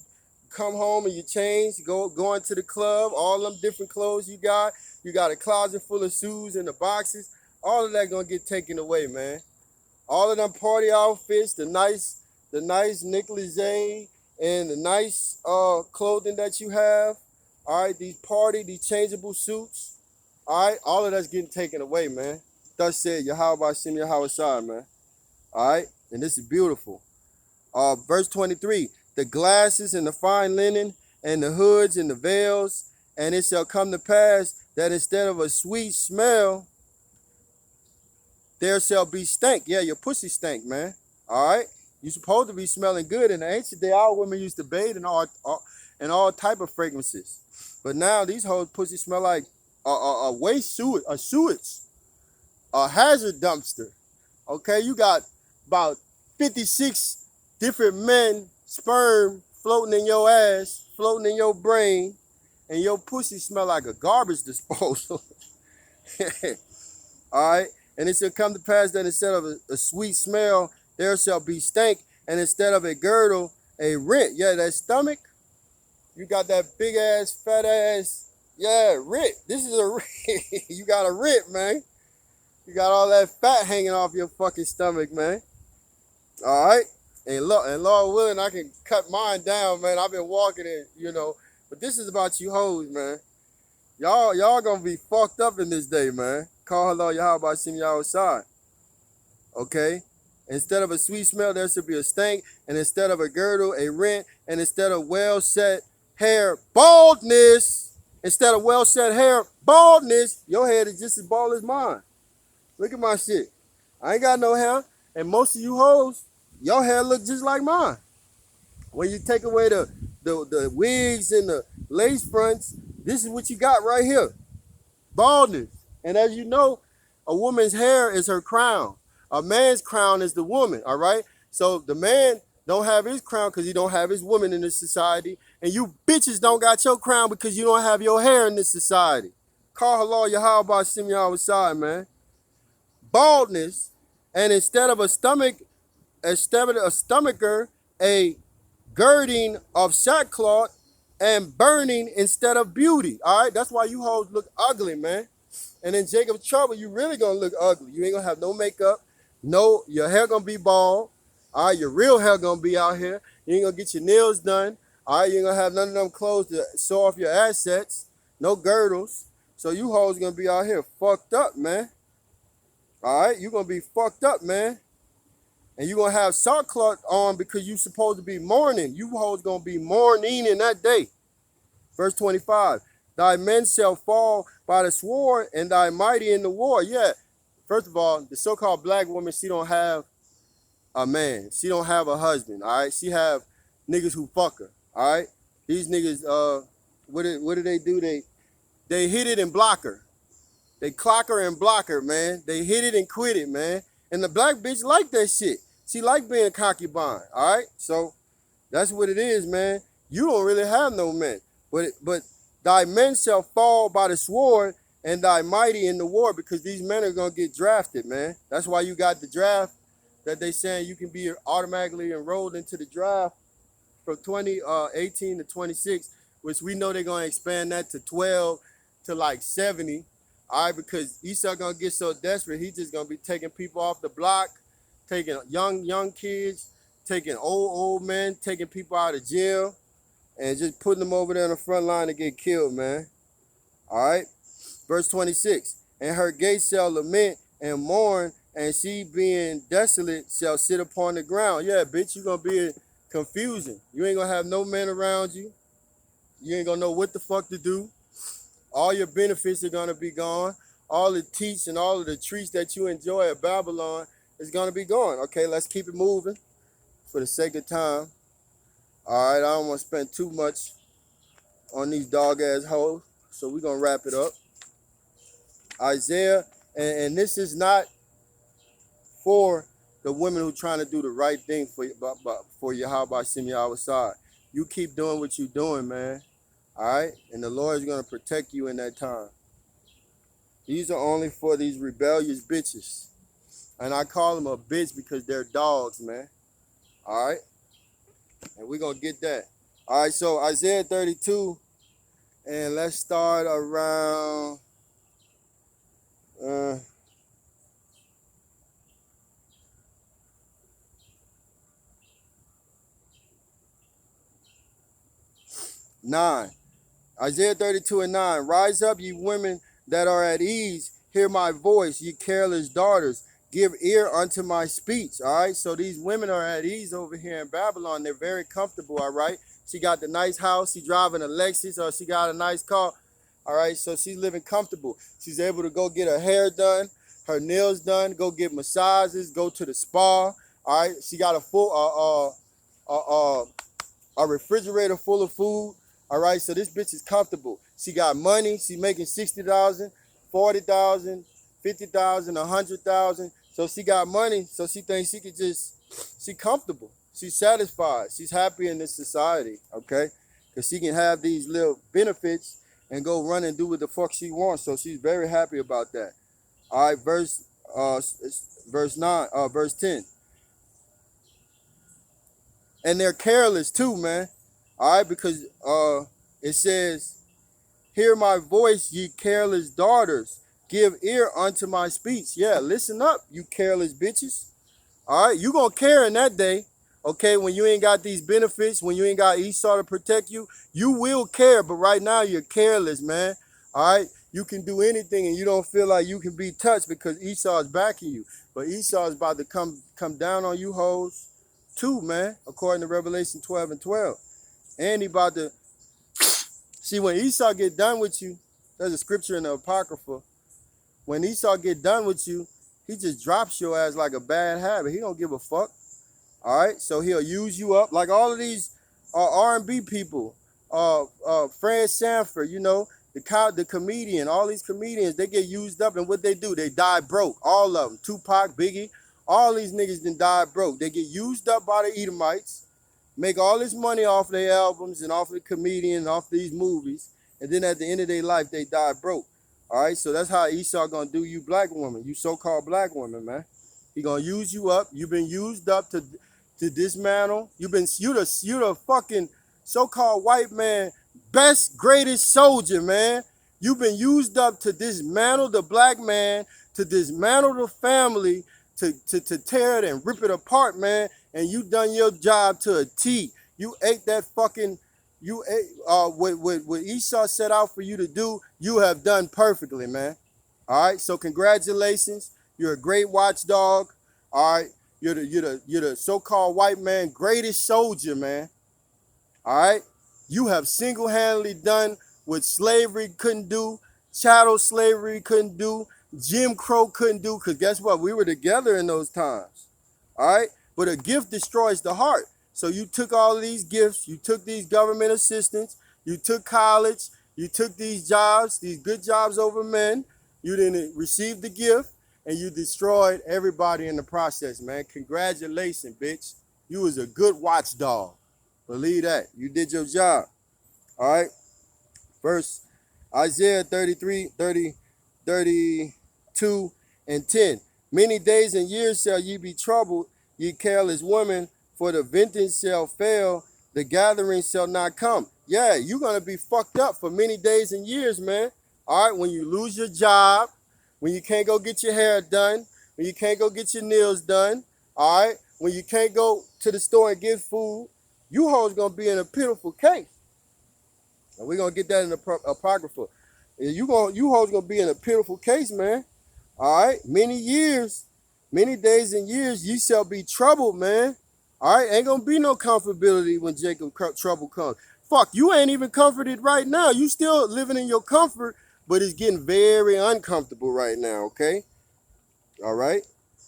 come home and you change, going to the club, all them different clothes you got. You got a closet full of shoes and the boxes. All of that gonna get taken away, man. All of them party outfits, the nice negligee and the nice clothing that you have. All right, these changeable suits. All right, all of that's getting taken away, man. Thus said Yahweh Shem Yahweh Shai, man. All right, and this is beautiful. Verse 23, the glasses and the fine linen and the hoods and the veils, and it shall come to pass that instead of a sweet smell, there shall be stank. Yeah, your pussy stank, man. All right, you supposed to be smelling good. In the ancient day, all women used to bathe in all type of fragrances, but now these hoes pussy smell like a waste sewage, a hazard dumpster. Okay, you got about 56 different men sperm floating in your ass, floating in your brain, and your pussy smell like a garbage disposal. All right, and it shall come to pass that instead of a sweet smell, there shall be stank, and instead of a girdle, a rent. Yeah, that stomach, you got that big ass, fat ass, yeah, rent. This is a rent. You got a rent, man. You got all that fat hanging off your fucking stomach, man. All right, and Lord willing, I can cut mine down, man. I've been walking it, but this is about you hoes, man. Y'all gonna be fucked up in this day, man. Call hello Yahweh Shem Yahweh Shai. Okay? Instead of a sweet smell, there should be a stank. And instead of a girdle, a rent. And instead of well-set hair, baldness. Instead of well-set hair, baldness. Your head is just as bald as mine. Look at my shit. I ain't got no hair. And most of you hoes, your hair look just like mine. When you take away the wigs and the lace fronts, this is what you got right here. Baldness. And as you know, a woman's hair is her crown. A man's crown is the woman, all right? So the man don't have his crown because he don't have his woman in this society. And you bitches don't got your crown because you don't have your hair in this society. Call hello Yahweh Shem Yahweh Shai, man. Baldness, and instead of a stomacher, a girding of sackcloth and burning instead of beauty. All right, that's why you hoes look ugly, man. And in Jacob's trouble, you really gonna look ugly. You ain't gonna have no makeup, your hair gonna be bald. All right, your real hair gonna be out here. You ain't gonna get your nails done. All right, you ain't gonna have none of them clothes to show off your assets. No girdles. So you hoes gonna be out here fucked up, man. All right, you gonna be fucked up, man. And you gonna have sackcloth on because you supposed to be mourning. You hoes gonna be mourning in that day. Verse 25, thy men shall fall by the sword and thy mighty in the war. Yeah, first of all, the so-called black woman, she don't have a man. She don't have a husband, all right? She have niggas who fuck her, all right? These niggas, what do they do? They hit it and block her. They clock her and block her, man. They hit it and quit it, man. And the black bitch like that shit. She like being concubine, all right? So that's what it is, man. You don't really have no men. But thy men shall fall by the sword and thy mighty in the war, because these men are going to get drafted, man. That's why you got the draft that they saying you can be automatically enrolled into the draft from 2018 to 26, which we know they're going to expand that to 12 to like 70. All right, because Esau going to get so desperate, he's just going to be taking people off the block, taking young kids, taking old men, taking people out of jail, and just putting them over there on the front line to get killed, man. All right. Verse 26, and her gates shall lament and mourn, and she being desolate shall sit upon the ground. Yeah, bitch, you're going to be confusing. You ain't going to have no men around you. You ain't going to know what the fuck to do. All your benefits are going to be gone. All the teats and all of the treats that you enjoy at Babylon is going to be gone. Okay, let's keep it moving for the sake of time. All right, I don't want to spend too much on these dog-ass hoes, so we're going to wrap it up. Isaiah, and this is not for the women who trying to do the right thing for Yahweh Shem Yahweh Shai. You keep doing what you're doing, man. All right? And the Lord is going to protect you in that time. These are only for these rebellious bitches. And I call them a bitch because they're dogs, man. All right, and we're gonna get that. All right, so Isaiah 32, and let's start around. Uh, 9. Isaiah 32 and 9. Rise up, ye women that are at ease. Hear my voice, ye careless daughters. Give ear unto my speech. All right. So these women are at ease over here in Babylon. They're very comfortable. All right. She got the nice house. She driving a Lexus, or she got a nice car. All right. So she's living comfortable. She's able to go get her hair done, her nails done, go get massages, go to the spa. All right. She got a full a refrigerator full of food. All right, so this bitch is comfortable. She got money. She making 60,000, 40,000, 50,000, 100,000. So she got money. So she thinks she could just, she comfortable. She's satisfied. She's happy in this society. Okay, because she can have these little benefits and go run and do what the fuck she wants. So she's very happy about that. All right, verse 10. And they're careless too, man. All right, because it says, hear my voice, ye careless daughters. Give ear unto my speech. Yeah, listen up, you careless bitches. All right, you gonna care in that day, okay, when you ain't got these benefits, when you ain't got Esau to protect you, you will care, but right now you're careless, man. All right, you can do anything and you don't feel like you can be touched because Esau is backing you. But Esau is about to come down on you hoes too, man, according to Revelation 12 and 12. And he about to, see, when Esau get done with you, there's a scripture in the Apocrypha, when Esau get done with you, he just drops your ass like a bad habit. He don't give a fuck. All right, so he'll use you up like all of these R&B people, Fred Sanford, you know, the comedian, all these comedians, they get used up, and what they do, they die broke. All of them, Tupac, Biggie, all these niggas done died broke. They get used up by the Edomites, make all this money off their albums and off the comedian and off these movies, and then at the end of their life, they die broke. All right, so that's how Esau gonna do you black women, you so-called black women, man. He gonna use you up. You've been used up to dismantle. You the fucking so-called white man, best, greatest soldier, man. You've been used up to dismantle the black man, to dismantle the family, to tear it and rip it apart, man. And you done your job to a T. You ate that fucking, you ate what Esau set out for you to do, you have done perfectly, man. All right, so congratulations. You're a great watchdog. All right, you're the so-called white man greatest soldier, man. All right, you have single-handedly done what slavery couldn't do, chattel slavery couldn't do, Jim Crow couldn't do. Cause guess what? We were together in those times. All right, but a gift destroys the heart. So you took all of these gifts, you took these government assistance, you took college, you took these jobs, these good jobs over men. You didn't receive the gift, and you destroyed everybody in the process, man. Congratulations, bitch. You was a good watchdog. Believe that. You did your job. All right. Verse Isaiah 33, 32, and 10. Many days and years shall ye be troubled, ye careless women, for the venting shall fail, the gathering shall not come. Yeah, you're going to be fucked up for many days and years, man. All right, when you lose your job, when you can't go get your hair done, when you can't go get your nails done, all right, when you can't go to the store and get food, you hoes going to be in a pitiful case. And we're going to get that in the Apocrypha. You hoes going to be in a pitiful case, man. All right, many years, many days and years, ye shall be troubled, man. All right, ain't going to be no comfortability when Jacob trouble comes. Fuck, you ain't even comforted right now. You still living in your comfort, but it's getting very uncomfortable right now, okay? All right?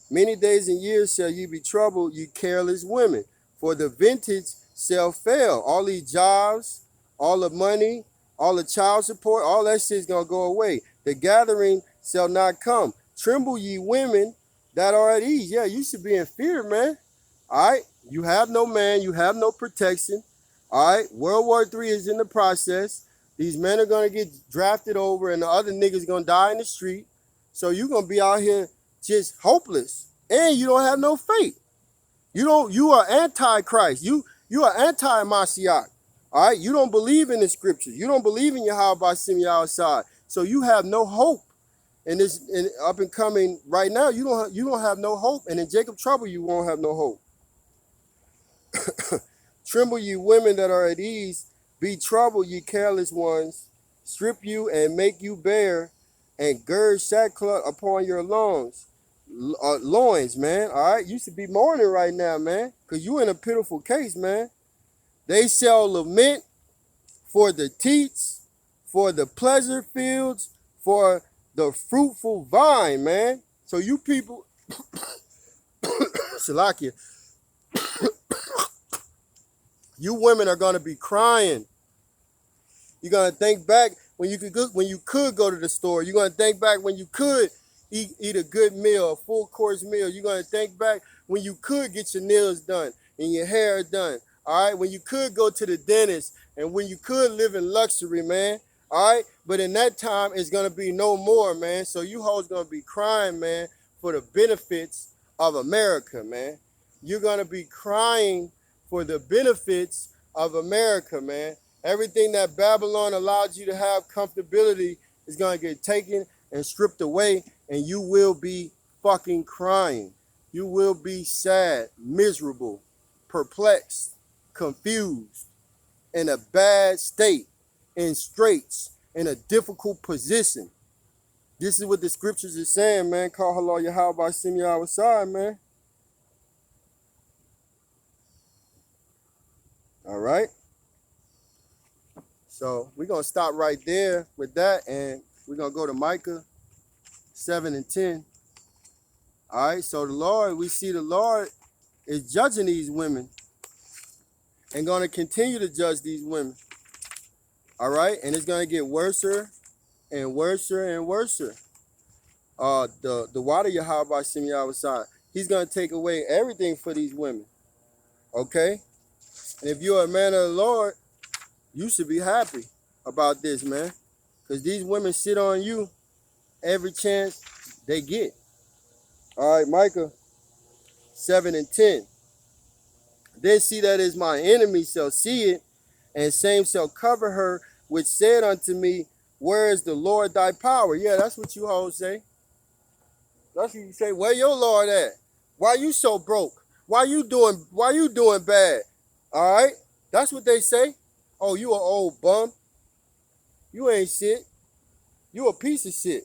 Many days and years shall ye be troubled, ye careless women, for the vintage shall fail. All these jobs, all the money, all the child support, all that shit's going to go away. The gathering shall not come. Tremble, ye women that are at ease. Yeah, you should be in fear, man. All right? You have no man. You have no protection. All right? World War III is in the process. These men are going to get drafted over, and the other niggas going to die in the street. So you're going to be out here just hopeless. And you don't have no faith. You are anti-Christ. You are anti-Mashiach. All right. You don't believe in the scriptures. You don't believe in Yahweh Bashim Yahushai. So you have no hope in this up and coming right now. You don't have no hope. And in Jacob trouble, you won't have no hope. Tremble, ye women that are at ease. Be troubled, ye careless ones. Strip you and make you bare, and gird sackcloth upon your loins, man. All right, you should be mourning right now, man, because you in a pitiful case, man. They shall lament for the teats, for the pleasure fields, for the fruitful vine, man. So you people, Salakia, you women are gonna be crying. You're gonna think back when you could go to the store. You're gonna think back when you could eat a good meal, a full course meal. You're gonna think back when you could get your nails done and your hair done. All right, when you could go to the dentist and when you could live in luxury, man. All right, but in that time, it's gonna be no more, man. So you hoes gonna be crying, man, for the benefits of America, man. You're gonna be crying for the benefits of America, man. Everything that Babylon allowed you to have comfortability is gonna get taken and stripped away, and you will be fucking crying. You will be sad, miserable, perplexed, confused, in a bad state, in straits, in a difficult position. This is what the scriptures is saying, man. Call halal Yahweh by Simi Awasai, man. All right. So we're going to stop right there with that, and we're going to go to Micah 7 and 10. All right, so we see the Lord is judging these women and going to continue to judge these women. All right, and it's going to get worse and worse and worse. The water Yahweh by Shem Yahweh, he's going to take away everything for these women. Okay? And if you're a man of the Lord, you should be happy about this, man. Because these women sit on you every chance they get. All right, Micah 7 and 10. Then she that is my enemy shall see it, and same shall cover her, which said unto me, where is the Lord thy power? Yeah, that's what you all say. That's what you say. Where your Lord at? Why you so broke? Why you doing bad? All right? That's what they say. Oh, you an old bum. You ain't shit. You a piece of shit.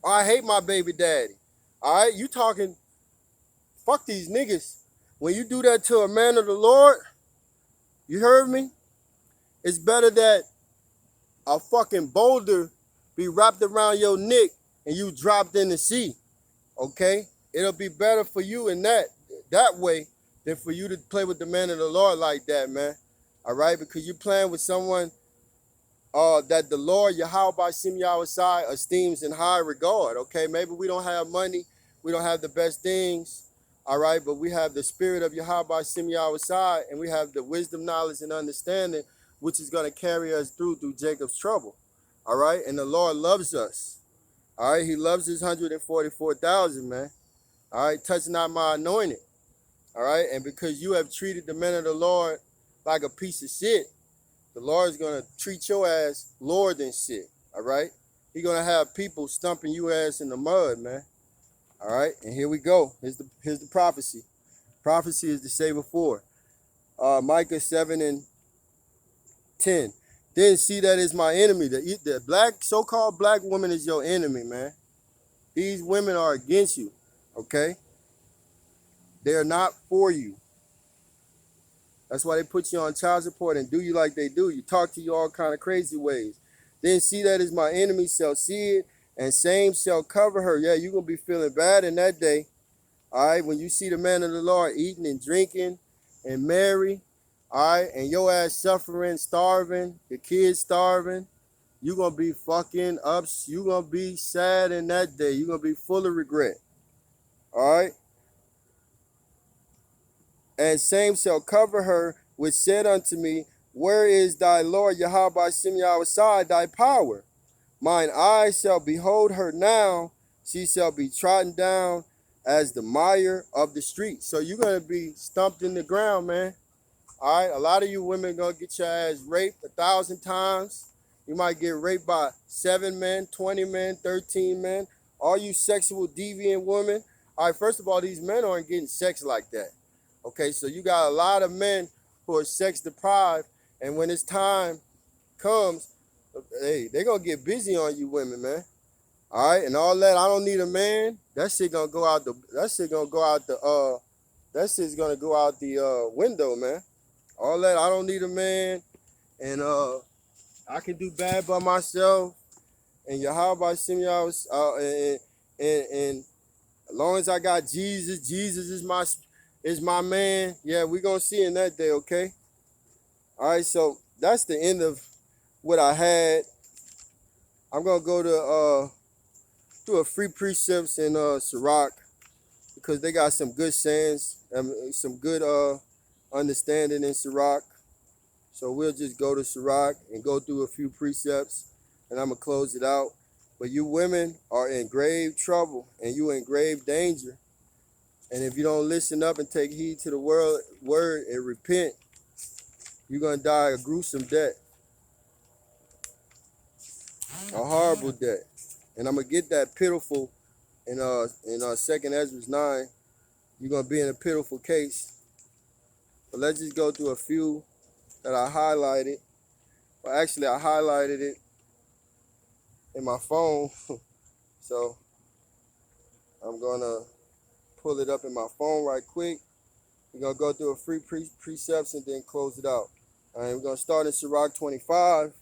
I hate my baby daddy. All right? You talking, fuck these niggas. When you do that to a man of the Lord, you heard me? It's better that a fucking boulder be wrapped around your neck and you dropped in the sea. Okay? It'll be better for you in that way than for you to play with the man of the Lord like that, man. All right? Because you're playing with someone that the Lord, Yahweh Bashim Yahweh, esteems in high regard. Okay? Maybe we don't have money. We don't have the best things. All right? But we have the spirit of Yahweh Bashim Yahweh, and we have the wisdom, knowledge, and understanding, which is going to carry us through Jacob's trouble. All right? And the Lord loves us. All right? He loves his 144,000, man. All right? Touch not my anointed. All right? And because you have treated the men of the Lord like a piece of shit, the Lord is going to treat your ass lower than shit. All right? He's going to have people stumping you ass in the mud, man. All right? And here we go. Here's the prophecy. Prophecy is to say before. Micah 7 and 10. Then see that is my enemy. The black, so-called black woman is your enemy, man. These women are against you, okay? They are not for you. That's why they put you on child support and do you like they do. You talk to you all kind of crazy ways. Then see that is my enemy shall see it, and same shall cover her. Yeah, you're going to be feeling bad in that day. All right, when you see the man of the Lord eating and drinking and marry, all right, and your ass suffering, starving, your kids starving, you're going to be fucking up. You're going to be sad in that day. You're going to be full of regret. All right? And same shall cover her, which said unto me, where is thy Lord Yahweh Bashim Yahweh, thy power? Mine eyes shall behold her now. She shall be trodden down as the mire of the street. So you're gonna be stumped in the ground, man. All right, a lot of you women gonna get your ass raped 1,000 times. You might get raped by 7 men, 20 men, 13 men. All you sexual deviant women. All right, first of all, these men aren't getting sex like that. Okay, so you got a lot of men who are sex deprived, and when it's time comes, hey, they gonna get busy on you women, man. All right, and all that. I don't need a man. That shit gonna go out the. That shit gonna go out the. That shit's gonna go out the window, man. All that. I don't need a man, and I can do bad by myself. And Yahweh send y'all. And as long as I got Jesus, Jesus is my man. Yeah, we gonna see in that day, okay? All right, so that's the end of what I had. I'm gonna go to do a free precepts in Sirach, because they got some good sayings and some good understanding in Sirach. So we'll just go to Sirach and go through a few precepts, and I'm gonna close it out. But you women are in grave trouble, and you in grave danger. And if you don't listen up and take heed to the word and repent, you're gonna die a gruesome death, a horrible death. And I'm gonna get that pitiful in 2nd Ezra 9. You're gonna be in a pitiful case. But let's just go through a few that I highlighted. Well, actually, I highlighted it in my phone. So I'm gonna pull it up in my phone right quick. We're gonna go through a free precepts and then close it out. All right, we're gonna start in Sirach 25.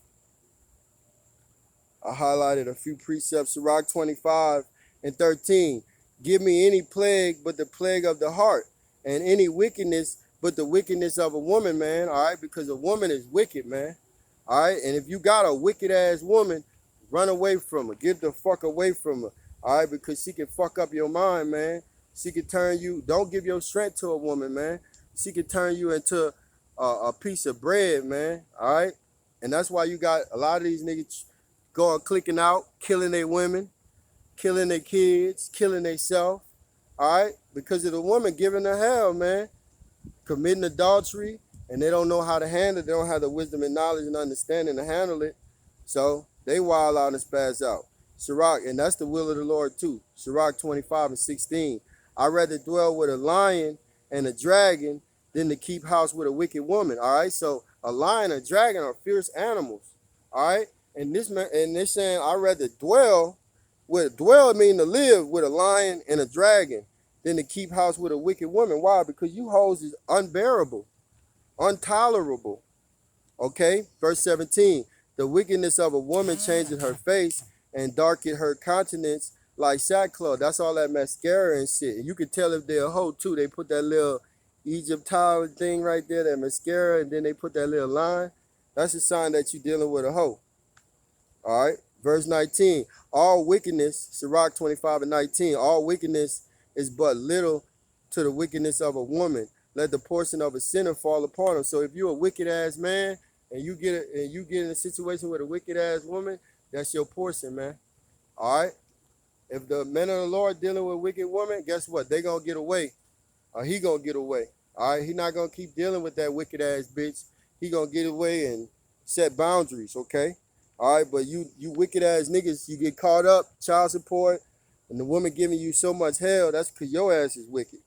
I highlighted a few precepts. Sirach 25 and 13. Give me any plague but the plague of the heart, and any wickedness but the wickedness of a woman, man. All right, because a woman is wicked, man. All right, and if you got a wicked ass woman, run away from her. Get the fuck away from her. All right, because she can fuck up your mind, man. She can turn you. Don't give your strength to a woman, man. She can turn you into a piece of bread, man. All right, and that's why you got a lot of these niggas going clicking out, killing their women, killing their kids, killing themselves, all right? Because of the woman giving her hell, man, committing adultery, and they don't know how to handle it. They don't have the wisdom and knowledge and understanding to handle it. So they wild out and spaz out. Sirach, and that's the will of the Lord too. Sirach 25 and 16. I'd rather dwell with a lion and a dragon than to keep house with a wicked woman, all right? So a lion and a dragon are fierce animals, all right? And this saying, I'd rather dwell mean to live with a lion and a dragon than to keep house with a wicked woman. Why? Because you hoes is unbearable, intolerable. Okay? Verse 17. The wickedness of a woman changes her face and darkens her countenance like sackcloth. That's all that mascara and shit. And you can tell if they're a hoe too. They put that little Egypt towel thing right there, that mascara, and then they put that little line. That's a sign that you're dealing with a hoe. All right, verse 19. All wickedness, Sirach 25 and 19, all wickedness is but little to the wickedness of a woman. Let the portion of a sinner fall upon him. So if you're a wicked ass man and you get in a situation with a wicked ass woman, that's your portion, man. All right. If the men of the Lord dealing with wicked women, guess what? They gonna get away. Or he gonna get away. All right. He not gonna keep dealing with that wicked ass bitch. He gonna get away and set boundaries. Okay. All right, but you wicked ass niggas, you get caught up, child support, and the woman giving you so much hell, that's because your ass is wicked.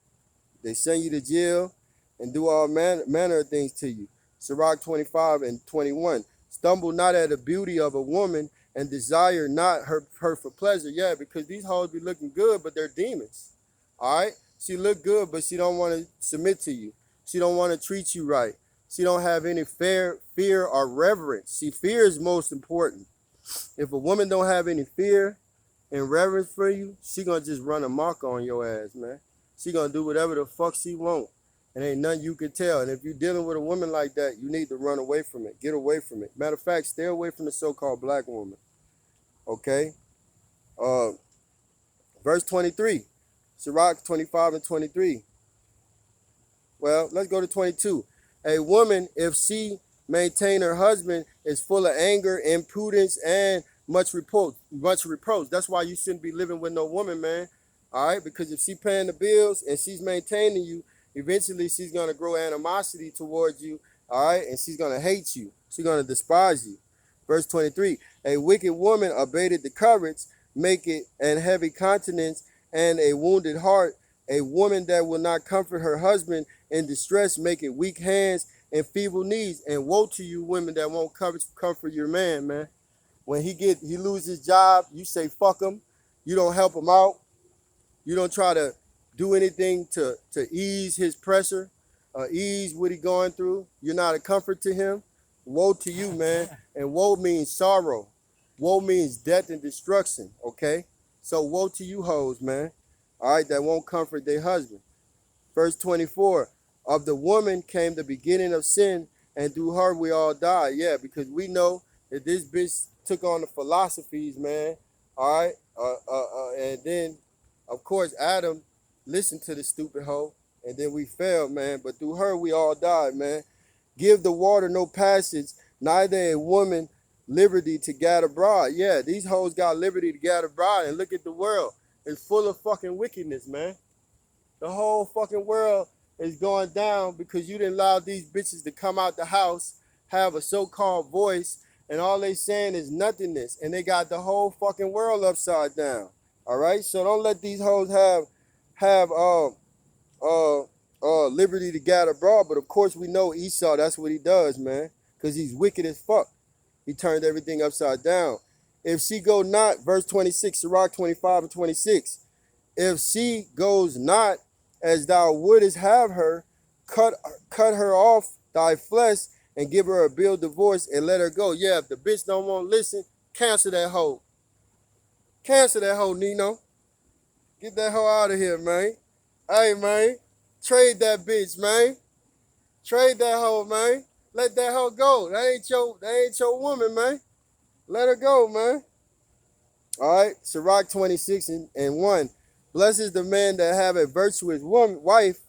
They send you to jail and do all manner of things to you. Sirach 25 and 21. Stumble not at the beauty of a woman and desire not her for pleasure. Yeah, because these hoes be looking good, but they're demons. All right? She look good, but she don't want to submit to you. She don't want to treat you right. She don't have any fear or reverence. See, fear is most important. If a woman don't have any fear and reverence for you, she gonna just run amok on your ass, man. She gonna do whatever the fuck she want. And ain't nothing you can tell. And if you're dealing with a woman like that, you need to run away from it. Get away from it. Matter of fact, stay away from the so-called black woman. Okay? Verse 23. Sirach 25 and 23. Well, let's go to 22. A woman, if she maintain her husband, is full of anger, impudence, and much reproach. That's why you shouldn't be living with no woman, man. All right, because if she's paying the bills and she's maintaining you, eventually she's gonna grow animosity towards you. All right, and she's gonna hate you. She's gonna despise you. Verse 23: A wicked woman abated the courage, make it and heavy countenance, and a wounded heart. A woman that will not comfort her husband in distress, make it weak hands and feeble knees. And woe to you, women that won't comfort your man, man. When he loses his job, you say fuck him. You don't help him out. You don't try to do anything to ease his pressure, ease what he's going through. You're not a comfort to him. Woe to you, man. And woe means sorrow. Woe means death and destruction, okay? So woe to you hoes, man. All right, that won't comfort their husband. Verse 24, of the woman came the beginning of sin, and through her we all die. Yeah, because we know that this bitch took on the philosophies, man. All right, and then, of course, Adam listened to the stupid hoe, and then we failed, man. But through her we all died, man. Give the water no passage, neither a woman liberty to gather bride. Yeah, these hoes got liberty to gather bride, and look at the world. It's full of fucking wickedness, man. The whole fucking world is going down because you didn't allow these bitches to come out the house, have a so-called voice, and all they saying is nothingness, and they got the whole fucking world upside down. All right, so don't let these hoes have liberty to gather abroad. But of course we know Esau, that's what he does, man, because he's wicked as fuck. He turned everything upside down. If she go not, verse 26, Sirach 25 and 26, if she goes not as thou wouldest have her, cut her off thy flesh and give her a bill of divorce and let her go. Yeah, if the bitch don't want to listen, cancel that hoe. Cancel that hoe, Nino. Get that hoe out of here, man. Hey, man, trade that bitch, man. Trade that hoe, man. Let that hoe go. That ain't your woman, man. Let her go, man. All right, Sirach 26 and 1. Blessed is the man that have a virtuous wife,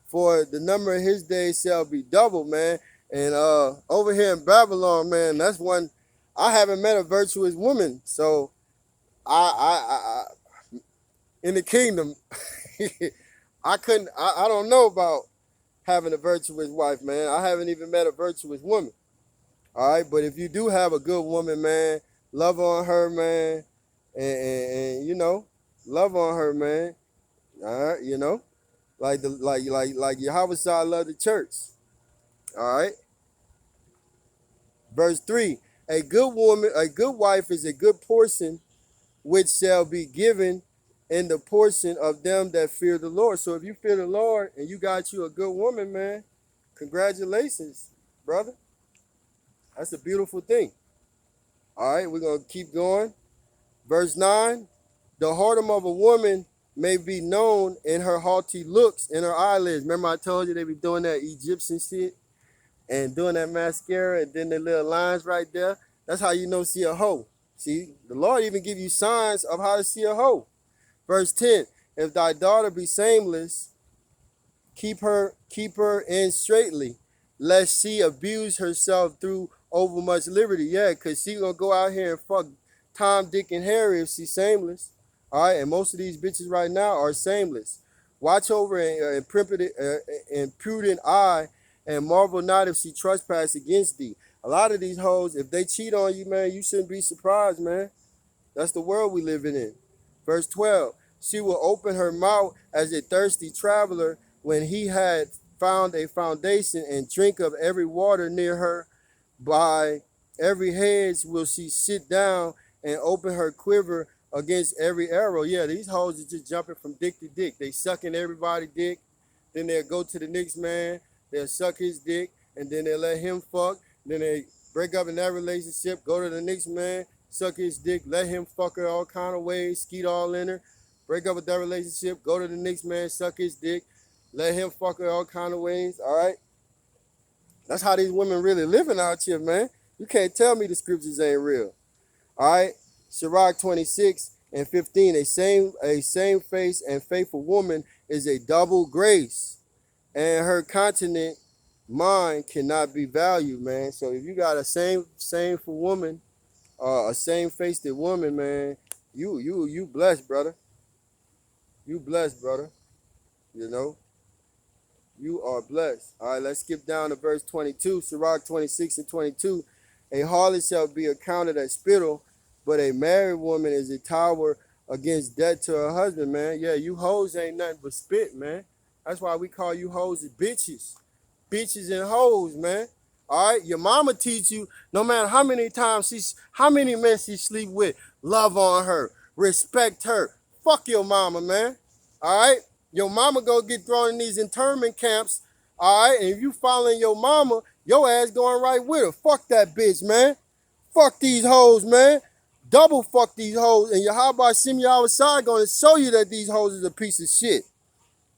for the number of his days shall be double, man. And over here in Babylon, man, that's one. I haven't met a virtuous woman, so I in the kingdom, I don't know about having a virtuous wife, man. I haven't even met a virtuous woman. All right, but if you do have a good woman, man, love on her, man, and you know, love on her, man. All right, you know, like Yahweh Shai love the church. All right. Verse 3: A good woman, a good wife is a good portion, which shall be given in the portion of them that fear the Lord. So if you fear the Lord and you got you a good woman, man, congratulations, brother. That's a beautiful thing. All right, we're gonna keep going. Verse 9: The whoredom of a woman may be known in her haughty looks, in her eyelids. Remember I told you they be doing that Egyptian shit and doing that mascara and then the little lines right there. That's how you know she a hoe. See, the Lord even give you signs of how to see a hoe. Verse 10: If thy daughter be shameless, keep her in straitly, lest she abuse herself through overmuch liberty. Yeah, because she gonna go out here and fuck Tom, Dick, and Harry if she's shameless. All right, and most of these bitches right now are shameless. Watch over an prudent eye, and marvel not if she trespass against thee. A lot of these hoes, if they cheat on you, man, you shouldn't be surprised, man. That's the world we living in. Verse 12: She will open her mouth as a thirsty traveler when he had found a foundation, and drink of every water near her. By every hedge will she sit down and open her quiver against every arrow. Yeah, these hoes are just jumping from dick to dick. They sucking everybody's dick. Then they'll go to the next man. They'll suck his dick, and then they'll let him fuck. Then they break up in that relationship, go to the next man, suck his dick, let him fuck her all kind of ways, skeet all in her. Break up with that relationship, go to the next man, suck his dick, let him fuck her all kind of ways, all right? That's how these women really living out here, man. You can't tell me the scriptures ain't real. All right? Sirach 26 and 15, a same face and faithful woman is a double grace, and her continent mind cannot be valued, man. So if you got a same for woman, a same-faced woman, man, you blessed, brother. You blessed, brother. You know, you are blessed. All right, let's skip down to verse 22, Sirach 26 and 22. A harlot shall be accounted as spittle, but a married woman is a tower against debt to her husband, man. Yeah, you hoes ain't nothing but spit, man. That's why we call you hoes bitches. Bitches and hoes, man. All right, your mama teach you no matter how many men she sleep with, love on her, respect her. Fuck your mama, man. All right, your mama gonna get thrown in these internment camps. All right, and if you following your mama, your ass going right with her. Fuck that bitch, man. Fuck these hoes, man. Double fuck these hoes. And Yahweh Shimmy outside gonna show you that these hoes is a piece of shit.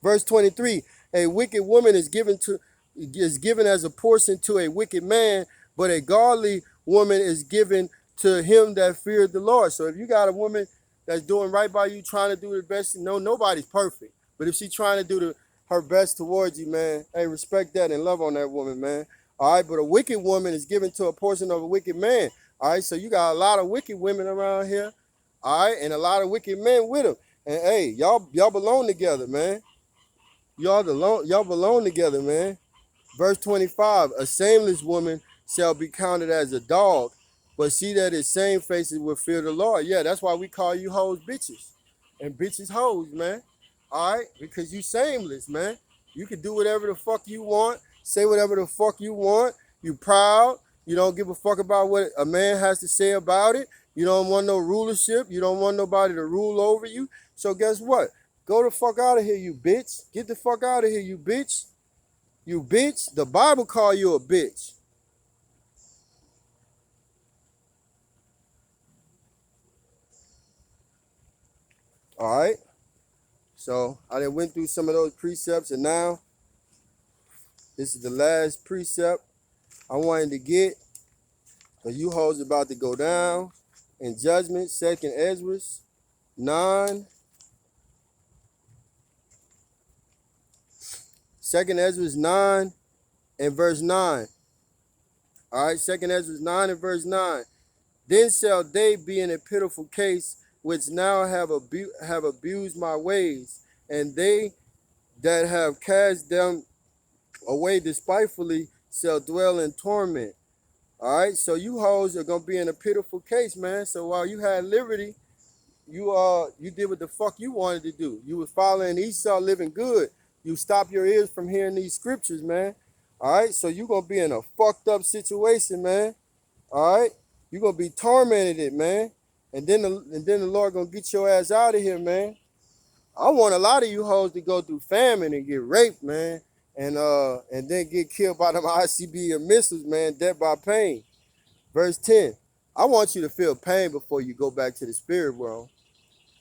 Verse 23, a wicked woman is given as a portion to a wicked man, but a godly woman is given to him that feared the Lord. So if you got a woman that's doing right by you, trying to do the best, nobody's perfect. But if she's trying to do her best towards you, man, hey, respect that and love on that woman, man. All right, but a wicked woman is given to a portion of a wicked man. All right, so you got a lot of wicked women around here, all right, and a lot of wicked men with them. And hey, y'all belong together, man. Y'all belong together, man. Verse 25, a shameless woman shall be counted as a dog, but she that is shamefaced will fear the Lord. Yeah, that's why we call you hoes bitches. And bitches hoes, man. All right? Because you shameless, man. You can do whatever the fuck you want, say whatever the fuck you want. You proud. You don't give a fuck about what a man has to say about it. You don't want no rulership. You don't want nobody to rule over you. So guess what? Go the fuck out of here, you bitch. Get the fuck out of here, you bitch. You bitch. The Bible call you a bitch. All right. So I done went through some of those precepts, and now this is the last precept I wanted to get. Because you hoes about to go down in judgment. 2nd Ezra 9. 2nd Ezra 9 and verse 9. All right, 2nd Ezra 9 and verse 9. Then shall they be in a pitiful case, which now have abused my ways, and they that have cast them away despitefully shall dwell in torment. All right, so you hoes are gonna be in a pitiful case, man. So while you had liberty, you did what the fuck you wanted to do. You was following Esau, living good. You stop your ears from hearing these scriptures, man. All right, so you're going to be in a fucked up situation, man. All right, you're going to be tormented, man. And then the Lord going to get your ass out of here, man. I want a lot of you hoes to go through famine and get raped, man. And then get killed by them ICBM missiles, man, death by pain. Verse 10, I want you to feel pain before you go back to the spirit world.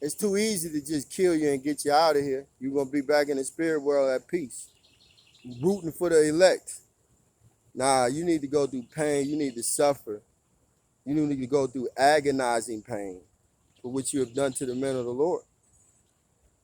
It's too easy to just kill you and get you out of here. You're going to be back in the spirit world at peace, rooting for the elect. Nah, you need to go through pain. You need to suffer. You need to go through agonizing pain for which you have done to the men of the Lord.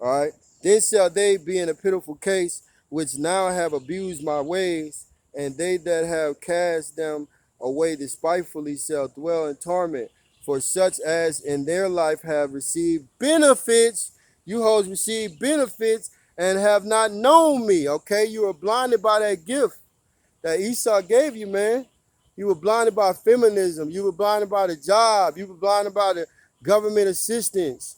All right. Then shall they be in a pitiful case, which now have abused my ways, and they that have cast them away despitefully shall dwell in torment. For such as in their life have received benefits, you hoes receive benefits and have not known me. Okay, you were blinded by that gift that Esau gave you, man. You were blinded by feminism. You were blinded by the job. You were blinded by the government assistance.